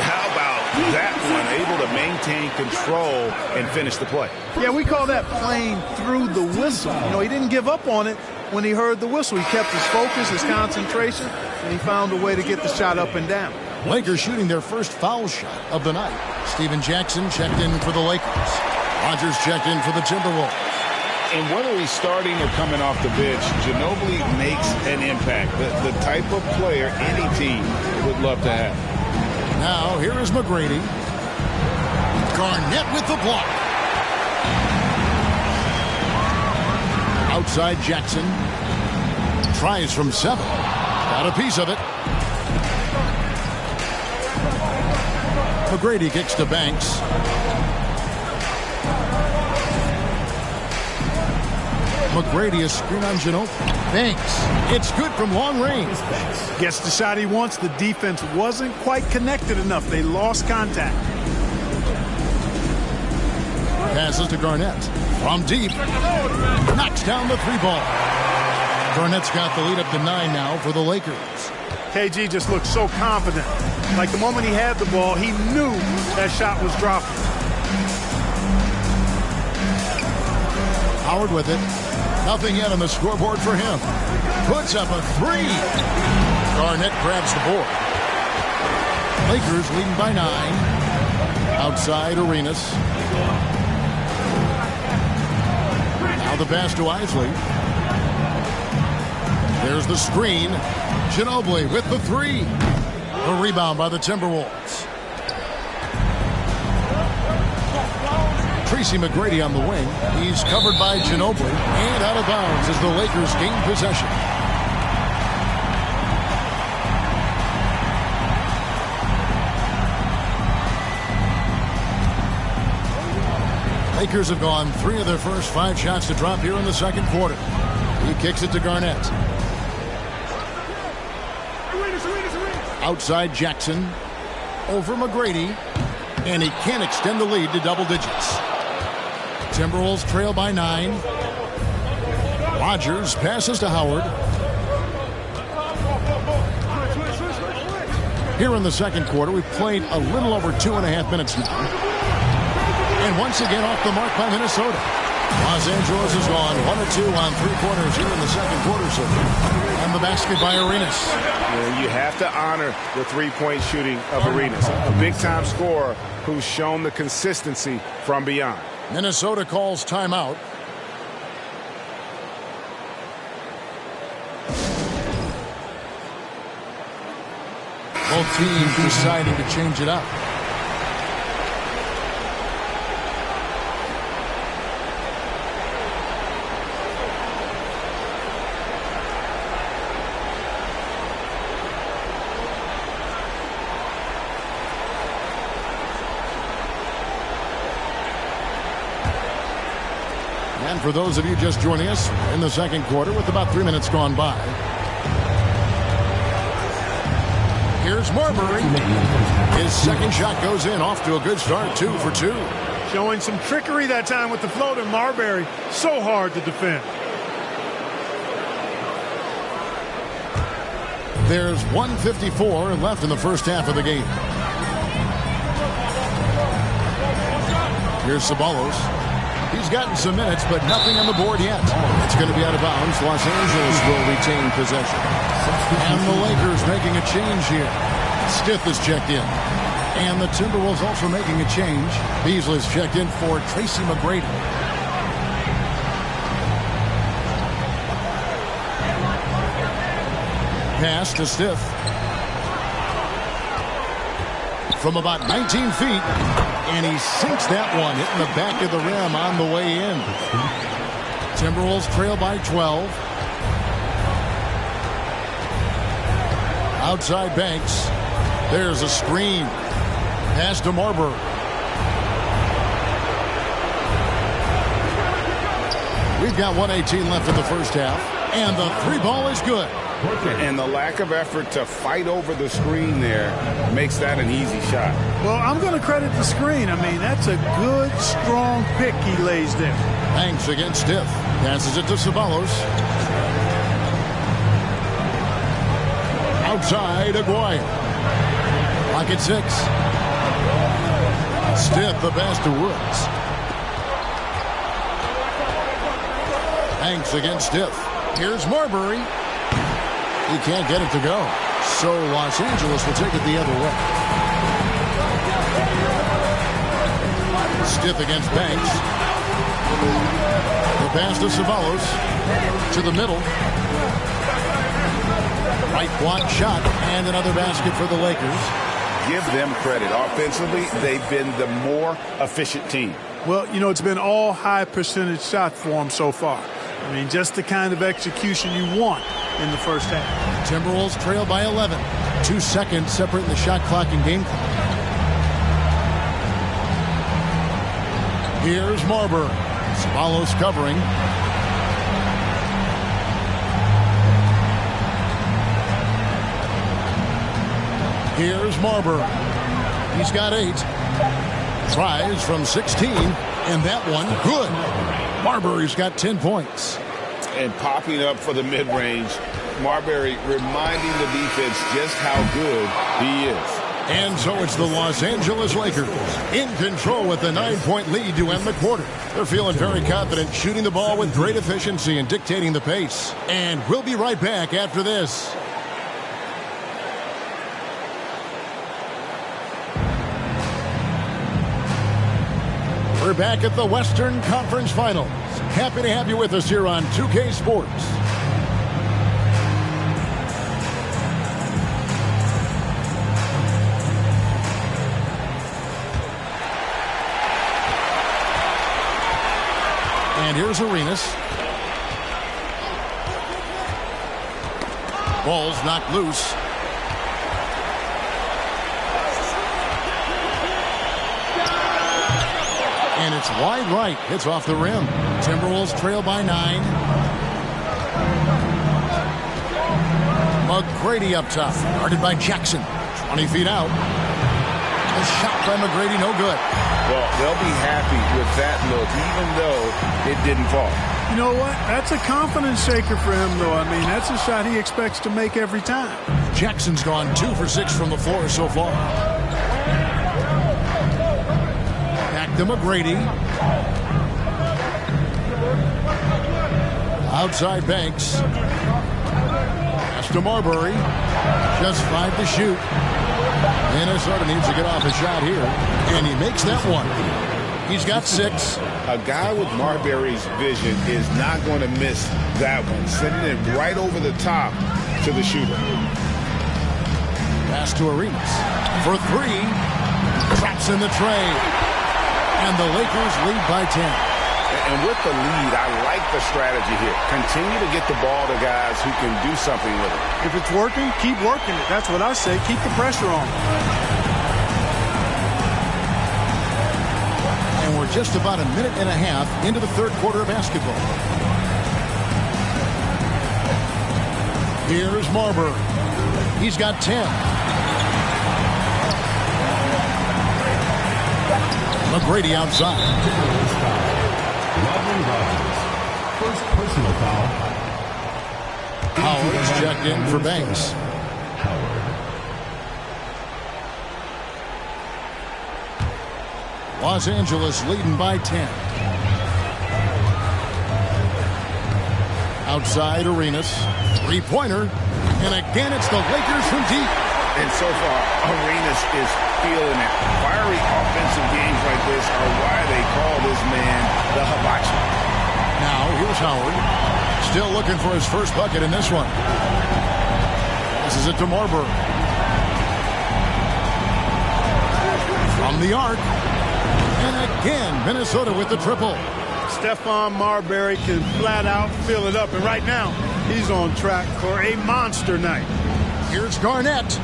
How about that one? Able to maintain control and finish the play. Yeah, we call that playing through the whistle. You know, he didn't give up on it when he heard the whistle. He kept his focus, his concentration, and he found a way to get the shot up and down. Lakers shooting their first foul shot of the night. Steven Jackson checked in for the Lakers. Rogers checked in for the Timberwolves. And whether he's starting or coming off the bench, Ginobili makes an impact. The type of player any team would love to have. Now, here is McGrady. Garnett with the block. Outside Jackson. Tries from 7. Got a piece of it. McGrady kicks to Banks. McGrady, a screen on Ginobili. Banks. It's good from long range. Gets the shot he wants. The defense wasn't quite connected enough. They lost contact. Passes to Garnett. From deep. Knocks down the 3-ball. Garnett's got the lead up to 9 now for the Lakers. KG just looked so confident. Like the moment he had the ball, he knew that shot was dropping. Howard with it. Nothing yet on the scoreboard for him. Puts up a 3. Garnett grabs the board. Lakers leading by 9. Outside Arenas. Now the pass to Isley. There's the screen. Ginobili with the 3. A rebound by the Timberwolves. Tracy McGrady on the wing. He's covered by Ginobili and out of bounds as the Lakers gain possession. Lakers have gone 3 of their first 5 shots to drop here in the second quarter. He kicks it to Garnett. Outside Jackson. Over McGrady. And he can't extend the lead to double digits. Timberwolves trail by 9. Rogers passes to Howard. Here in the second quarter, we've played a little over 2.5 minutes now. And once again off the mark by Minnesota. Los Angeles has gone 1 or 2 on 3-pointers here in the second quarter. So, and the basket by Arenas. You have to honor the 3-point shooting of Arenas. A big-time scorer who's shown the consistency from beyond. Minnesota calls timeout. Both teams deciding to change it up. And for those of you just joining us in the second quarter with about 3 minutes gone by. Here's Marbury. His second shot goes in, off to a good start, 2 for 2. Showing some trickery that time with the floater. Marbury, so hard to defend. There's 1:54 left in the first half of the game. Here's Ceballos. He's gotten some minutes, but nothing on the board yet. It's going to be out of bounds. Los Angeles will retain possession. And the Lakers making a change here. Stiff is checked in. And the Timberwolves also making a change. Beasley's checked in for Tracy McGrady. Pass to Stiff. From about 19 feet. And he sinks that one, hitting the back of the rim on the way in. Timberwolves trail by 12. Outside Banks. There's a screen. Pass to Marbury. We've got 1:18 left in the first half, and the three ball is good. And the lack of effort to fight over the screen there makes that an easy shot. Well, I'm going to credit the screen. I mean, that's a good, strong pick he lays there. Banks against Stiff. Passes it to Ceballos. Outside, Aguirre. Pocket 6. Stiff, the pass to Woods. Banks against Stiff. Here's Marbury. He can't get it to go. So Los Angeles will take it the other way. Stiff against Banks. The pass to Ceballos. To the middle. Right block shot. And another basket for the Lakers. Give them credit. Offensively, they've been the more efficient team. Well, you know, it's been all high percentage shot for them so far. I mean, just the kind of execution you want in the first half. Timberwolves trail by 11. 2 seconds separating the shot clock and game clock. Here's Marbury. Ceballos covering. Here's Marbury. He's got 8. Tries from 16. And that one, good. Marbury's got 10 points. And popping up for the mid-range, Marbury reminding the defense just how good he is. And so it's the Los Angeles Lakers in control with a 9-point lead to end the quarter. They're feeling very confident, shooting the ball with great efficiency and dictating the pace. And we'll be right back after this. We're back at the Western Conference Finals. Happy to have you with us here on 2K Sports. And here's Arenas. Ball's knocked loose. And it's wide right. It's off the rim. Timberwolves trail by 9. McGrady up top. Guarded by Jackson. 20 feet out. A shot by McGrady, no good. Well, they'll be happy with that look, even though it didn't fall. You know what? That's a confidence shaker for him, though. I mean, that's a shot he expects to make every time. Jackson's gone 2 for 6 from the floor so far. Back to McGrady. Outside Banks. Pass to Marbury. Just 5 to shoot. Minnesota needs to get off a shot here. And he makes that one. He's got 6. A guy with Marbury's vision is not going to miss that one. Sending it right over the top to the shooter. Pass to Arenas. For 3. Traps in the tray. And the Lakers lead by 10. And with the lead, I like the strategy here. Continue to get the ball to guys who can do something with it. If it's working, keep working it. That's what I say. Keep the pressure on. And we're just about a minute and a half into the third quarter of basketball. Here's Marbury. He's got 10. McGrady outside. First personal foul. Howard's checked in for Banks. Los Angeles leading by 10. Outside Arenas. 3-pointer. And again, it's the Lakers from deep. And so far, Arenas is feeling it. Fiery offensive games like this are why they call this man the hibachi. Now, here's Howard. Still looking for his first bucket in this one. This is it to Marbury. From the arc. And again, Minnesota with the triple. Stephon Marbury can flat out fill it up. And right now, he's on track for a monster night. Here's Garnett.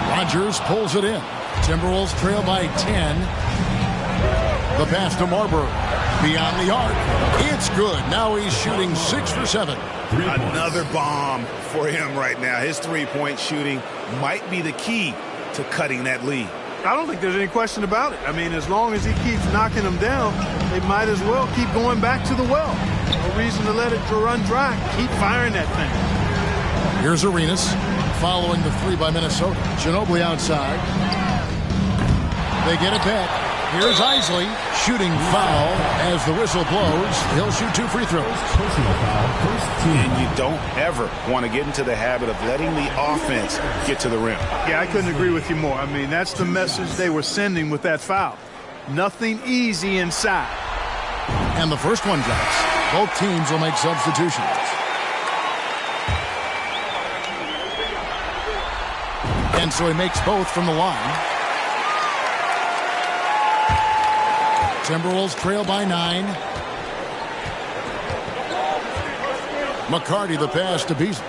Rodgers pulls it in. Timberwolves trail by 10. The pass to Marbury. Beyond the arc. It's good. Now he's shooting 6 for 7. Another bomb for him right now. His three-point shooting might be the key to cutting that lead. I don't think there's any question about it. I mean, as long as he keeps knocking them down, they might as well keep going back to the well. No reason to let it run dry. Keep firing that thing. Here's Arenas following the 3 by Minnesota. Ginobili outside. They get it back. Here's Isley shooting foul as the whistle blows. He'll shoot 2 free throws. Personal foul, first team. And you don't ever want to get into the habit of letting the offense get to the rim. Yeah, I couldn't agree with you more. I mean, that's the message they were sending with that foul. Nothing easy inside. And the first one drops. Both teams will make substitutions. And so he makes both from the line. Timberwolves trail by 9. McCarty the pass to Beasley.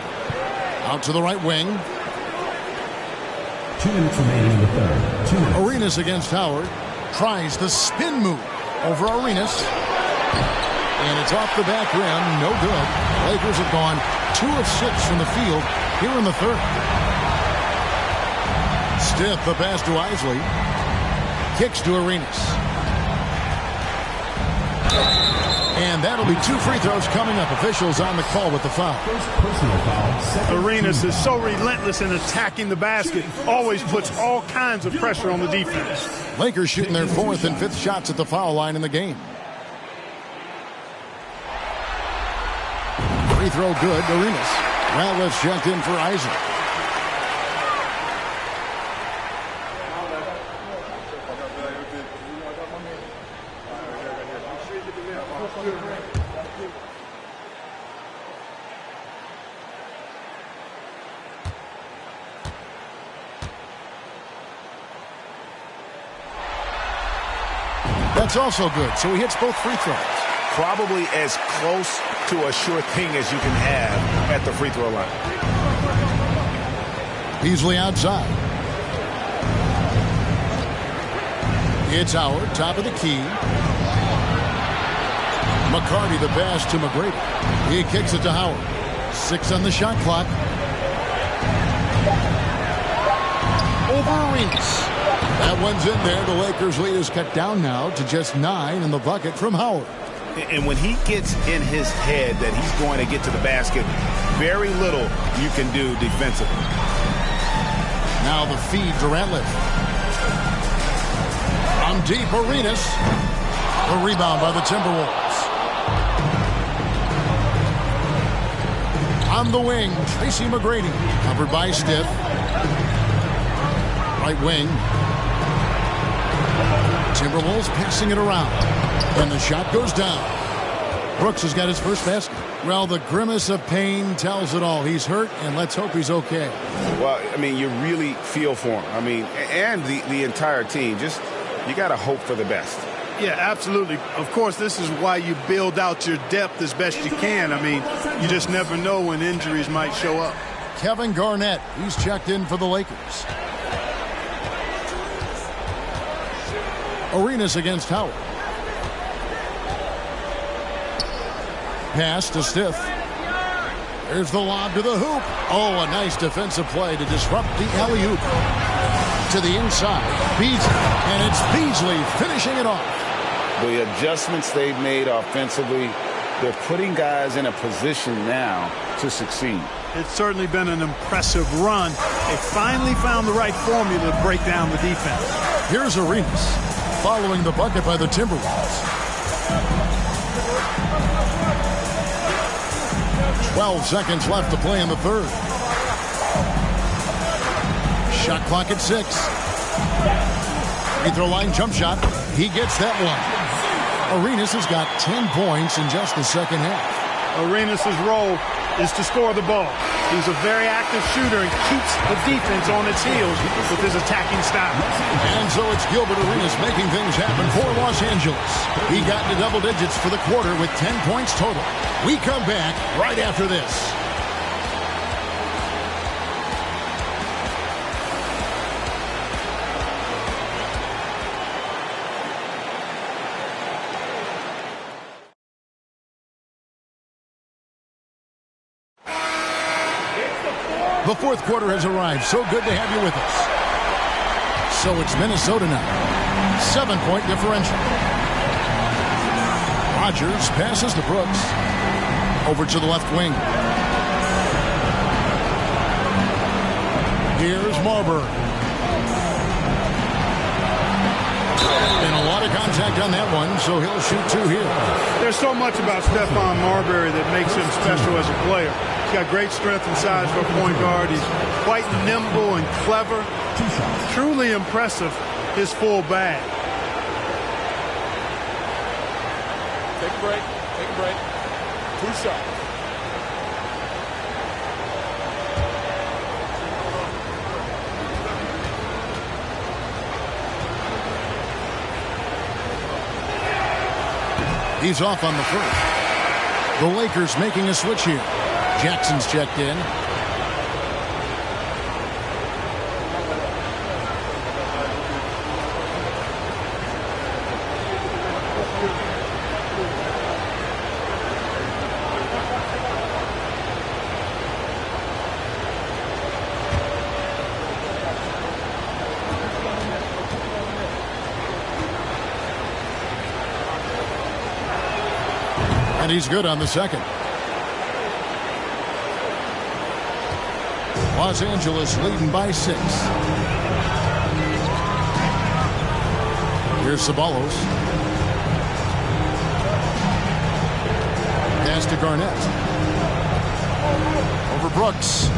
Out to the right wing. 2 minutes remaining in the third. 2 minutes. Arenas against Howard. Tries the spin move over Arenas. And it's off the back rim. No good. Lakers have gone 2 of 6 from the field here in the third. Stiff the pass to Isley. Kicks to Arenas. And that'll be 2 free throws coming up. Officials on the call with the foul. First personal foul. Arenas is so relentless in attacking the basket. Always puts all kinds of pressure on the defense. Lakers shooting their 4th and 5th shots at the foul line in the game. Free throw good. Arenas. Ratliff's checked in for Isaac. That's also good. So he hits both free throws. Probably as close to a sure thing as you can have at the free throw line. Beasley outside. It's Howard, top of the key. McCarty the pass to McGrady. He kicks it to Howard. 6 on the shot clock. Over Arenas. That one's in there. The Lakers lead is cut down now to just 9 in the bucket from Howard. And when he gets in his head that he's going to get to the basket, very little you can do defensively. Now the feed to Ratliff. On deep, Arenas. The rebound by the Timberwolves. On the wing, Tracy McGrady. Covered by Stiff. Right wing. Timberwolves passing it around. And the shot goes down. Brooks has got his first basket. Well, the grimace of pain tells it all. He's hurt, and let's hope he's okay. Well, I mean, you really feel for him. I mean, and the entire team. Just, you got to hope for the best. Yeah, absolutely. Of course, this is why you build out your depth as best you can. I mean, you just never know when injuries might show up. Kevin Garnett, he's checked in for the Lakers. Arenas against Howard. Pass to Stiff. There's the lob to the hoop. Oh, a nice defensive play to disrupt the alley-oop. To the inside, Beasley. And it's Beasley finishing it off. The adjustments they've made offensively, they're putting guys in a position now to succeed. It's certainly been an impressive run. They finally found the right formula to break down the defense. Here's Arenas following the bucket by the Timberwolves. 12 seconds left to play in the third. Shot clock at 6. Free throw line jump shot. He gets that one. Arenas has got 10 points in just the second half. Arenas' role is to score the ball. He's a very active shooter and keeps the defense on its heels with his attacking style. And so it's Gilbert Arenas making things happen for Los Angeles. He got into double digits for the quarter with 10 points total. We come back right after this. The fourth quarter has arrived. So good to have you with us. So it's Minnesota now. 7-point differential. Rogers passes to Brooks. Over to the left wing. Here's Marbury. And a lot of contact on that one, so he'll shoot two here. There's so much about Stephon Marbury that makes him special as a player. He's got great strength and size for a point guard. He's quite nimble and clever. Truly impressive, his full bag. Take a break. Take a break. 2 shots. He's off on the first. The Lakers making a switch here. Jackson's checked in. And he's good on the second. Los Angeles leading by 6. Here's Ceballos. Pass to Garnett. Over Brooks.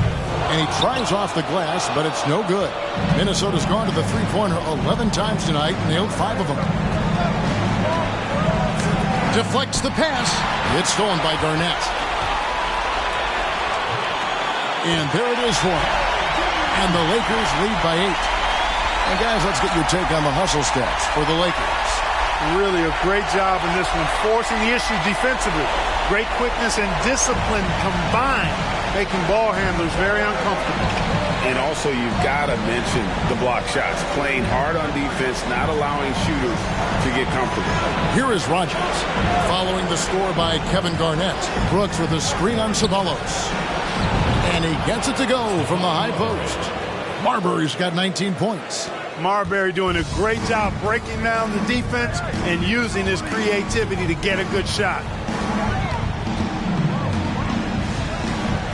And he tries off the glass, but it's no good. Minnesota's gone to the three-pointer 11 times tonight, nailed 5 of them. Deflects the pass. It's stolen by Garnett. And there it is for him. And the Lakers lead by 8. And guys, let's get your take on the hustle stats for the Lakers. Really a great job in this one, forcing the issue defensively. Great quickness and discipline combined, making ball handlers very uncomfortable. And also, you've got to mention the block shots. Playing hard on defense, not allowing shooters to get comfortable. Here is Rogers, following the score by Kevin Garnett. Brooks with a screen on Ceballos. And he gets it to go from the high post. Marbury's got 19 points. Marbury doing a great job breaking down the defense and using his creativity to get a good shot.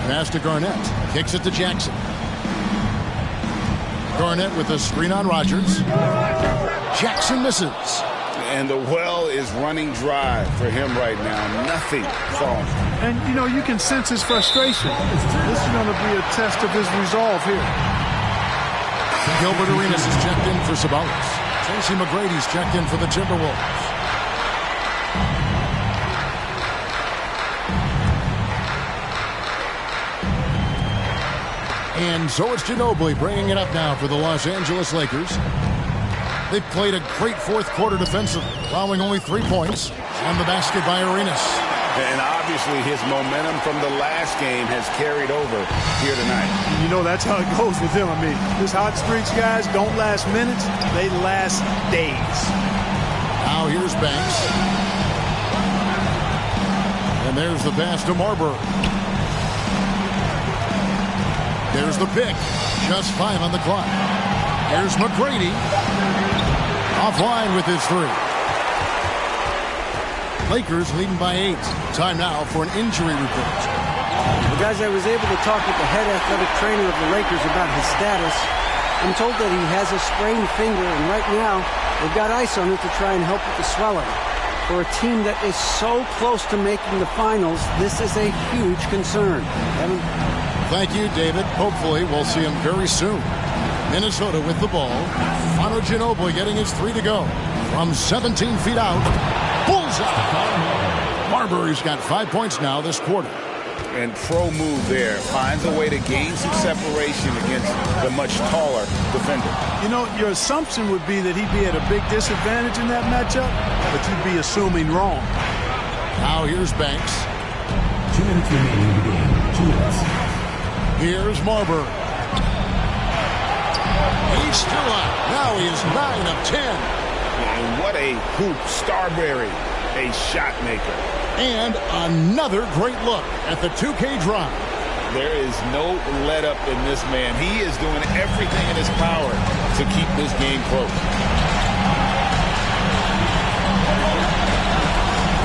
Pass to Garnett. Kicks it to Jackson. Garnett with a screen on Rogers. Jackson misses. And the well is running dry for him right now. Nothing falling. And, you know, you can sense his frustration. This is going to be a test of his resolve here. Gilbert Arenas is checked in for Ceballos. Tracy McGrady's checked in for the Timberwolves. And so it's Ginobili bringing it up now for the Los Angeles Lakers. They've played a great fourth quarter defensively, allowing only 3 points on the basket by Arenas. And obviously his momentum from the last game has carried over here tonight. You know, that's how it goes with him. I mean, his hot streaks, guys, don't last minutes. They last days. Now here's Banks. And there's the pass to Marbury. There's the pick. Just 5 on the clock. Here's McGrady. Offline with his 3. Lakers leading by 8. Time now for an injury report. Well, guys, I was able to talk with the head athletic trainer of the Lakers about his status. I'm told that he has a sprained finger, and right now they've got ice on it to try and help with the swelling. For a team that is so close to making the finals, this is a huge concern. Evan? Thank you, David. Hopefully we'll see him very soon. Minnesota with the ball. Manu Ginobili getting his 3 to go. From 17 feet out. Bullseye. Marbury's got 5 points now this quarter. And pro move there. Finds a way to gain some separation against the much taller defender. You know, your assumption would be that he'd be at a big disadvantage in that matchup, but you'd be assuming wrong. Now here's Banks. 2 minutes remaining in the game. 2 minutes. Here's Marbury. He's still out. Now he is 9 of 10. And what a hoop. Starbury, a shot maker. And another great look at the 2K drive. There is no let-up in this man. He is doing everything in his power to keep this game close.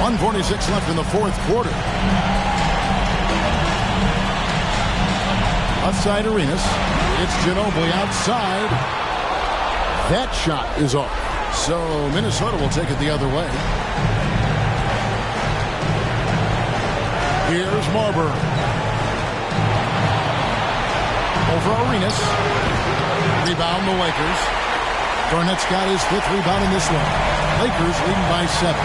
1:46 left in the fourth quarter. Left side Arenas. It's Ginobili outside. That shot is off. So Minnesota will take it the other way. Here's Marbury. Over Arenas. Rebound the Lakers. Garnett's got his 5th rebound in this one. Lakers leading by 7.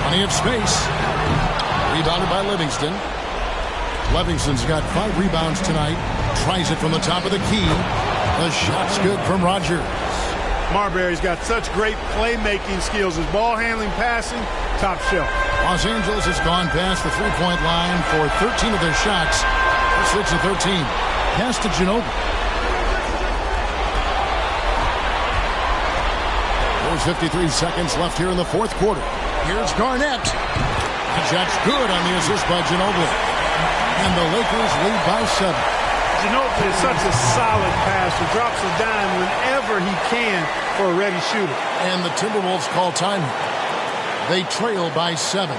Plenty of space. Rebounded by Livingston. Livingston's got 5 rebounds tonight. Tries it from the top of the key. The shot's good from Rogers. Marbury's got such great playmaking skills. His ball handling, passing, top shelf. Los Angeles has gone past the three-point line for 13 of their shots. They're 6 of 13. Pass to Ginobili. There's 53 seconds left here in the fourth quarter. Here's Garnett. That shot's good on the assist by Ginobili. And the Lakers lead by 7. Ginobili is such a solid passer. Drops a dime whenever he can for a ready shooter. And the Timberwolves call time. They trail by 7.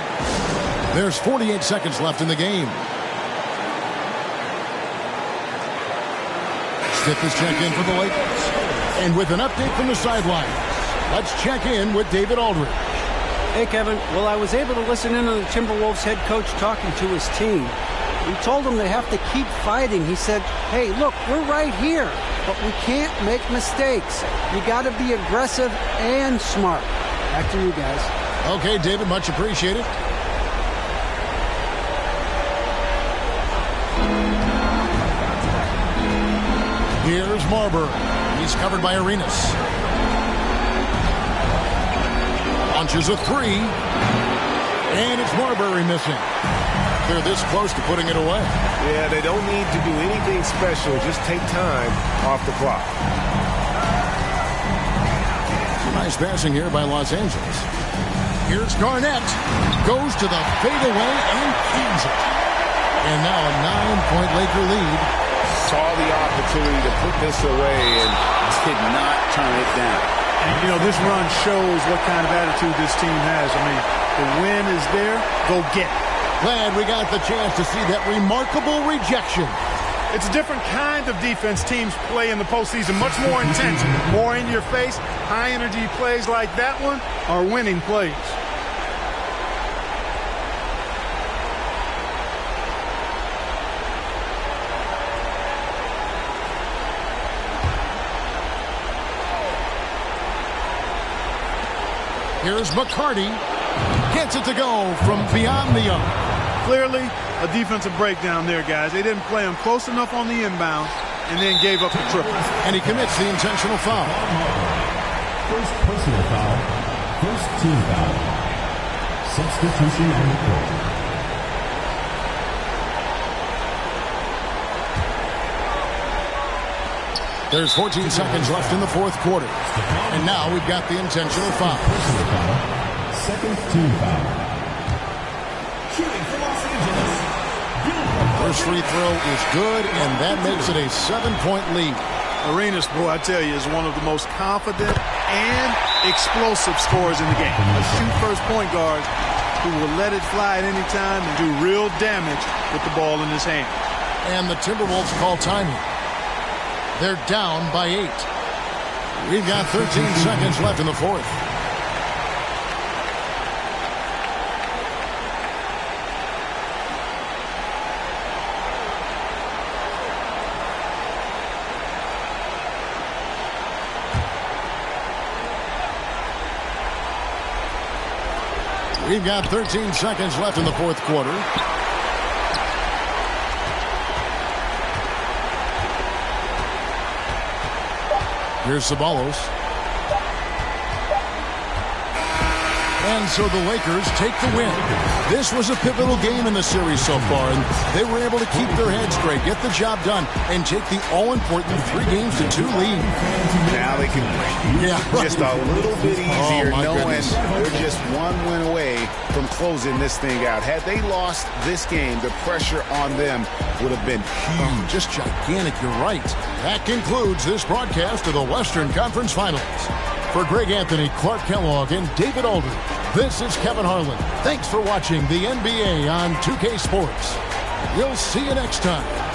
There's 48 seconds left in the game. Stiff check in for the Lakers. And with an update from the sidelines, let's check in with David Aldridge. Hey, Kevin. Well, I was able to listen in on the Timberwolves head coach talking to his team. He told them they have to keep fighting. He said, hey, look, we're right here, but we can't make mistakes. You got to be aggressive and smart. Back to you guys. Okay, David, much appreciated. Here's Marbury. He's covered by Arenas. Launches a 3. And it's Marbury missing. They're this close to putting it away. Yeah, they don't need to do anything special. Just take time off the clock. Nice passing here by Los Angeles. Here's Garnett. Goes to the fadeaway and keys it. And now a 9-point Laker lead. Saw the opportunity to put this away and did not turn it down. And, you know, this run shows what kind of attitude this team has. I mean, the win is there. Go get it. Glad we got the chance to see that remarkable rejection. It's a different kind of defense teams play in the postseason. Much more intense, more in your face. High energy plays like that one are winning plays. Here's McCarty. Gets it to go from beyond the arc. Clearly, a defensive breakdown there, guys. They didn't play him close enough on the inbound and then gave up the triple. And he commits the intentional foul. First personal foul. First team foul. Substitution on the court. There's 14 seconds left in the fourth quarter. And now we've got the intentional foul. Personal foul. Second team foul. Shooting for Los Angeles. First free throw is good, and that makes it a 7-point lead. Arenas, boy, I tell you, is one of the most confident and explosive scorers in the game. A shoot-first point guard who will let it fly at any time and do real damage with the ball in his hand. And the Timberwolves call time here. They're down by 8. We've got 13 seconds left in the fourth. We've got 13 seconds left in the fourth quarter. Here's Ceballos. And so the Lakers take the win. This was a pivotal game in the series so far, and they were able to keep their heads straight, get the job done, and take the all-important 3-2 lead. Now they can just a little bit easier knowing they're just one win away from closing this thing out. Had they lost this game, the pressure on them would have been huge. Just gigantic, you're right. That concludes this broadcast of the Western Conference Finals. For Greg Anthony, Clark Kellogg, and David Aldridge, this is Kevin Harlan. Thanks for watching the NBA on 2K Sports. We'll see you next time.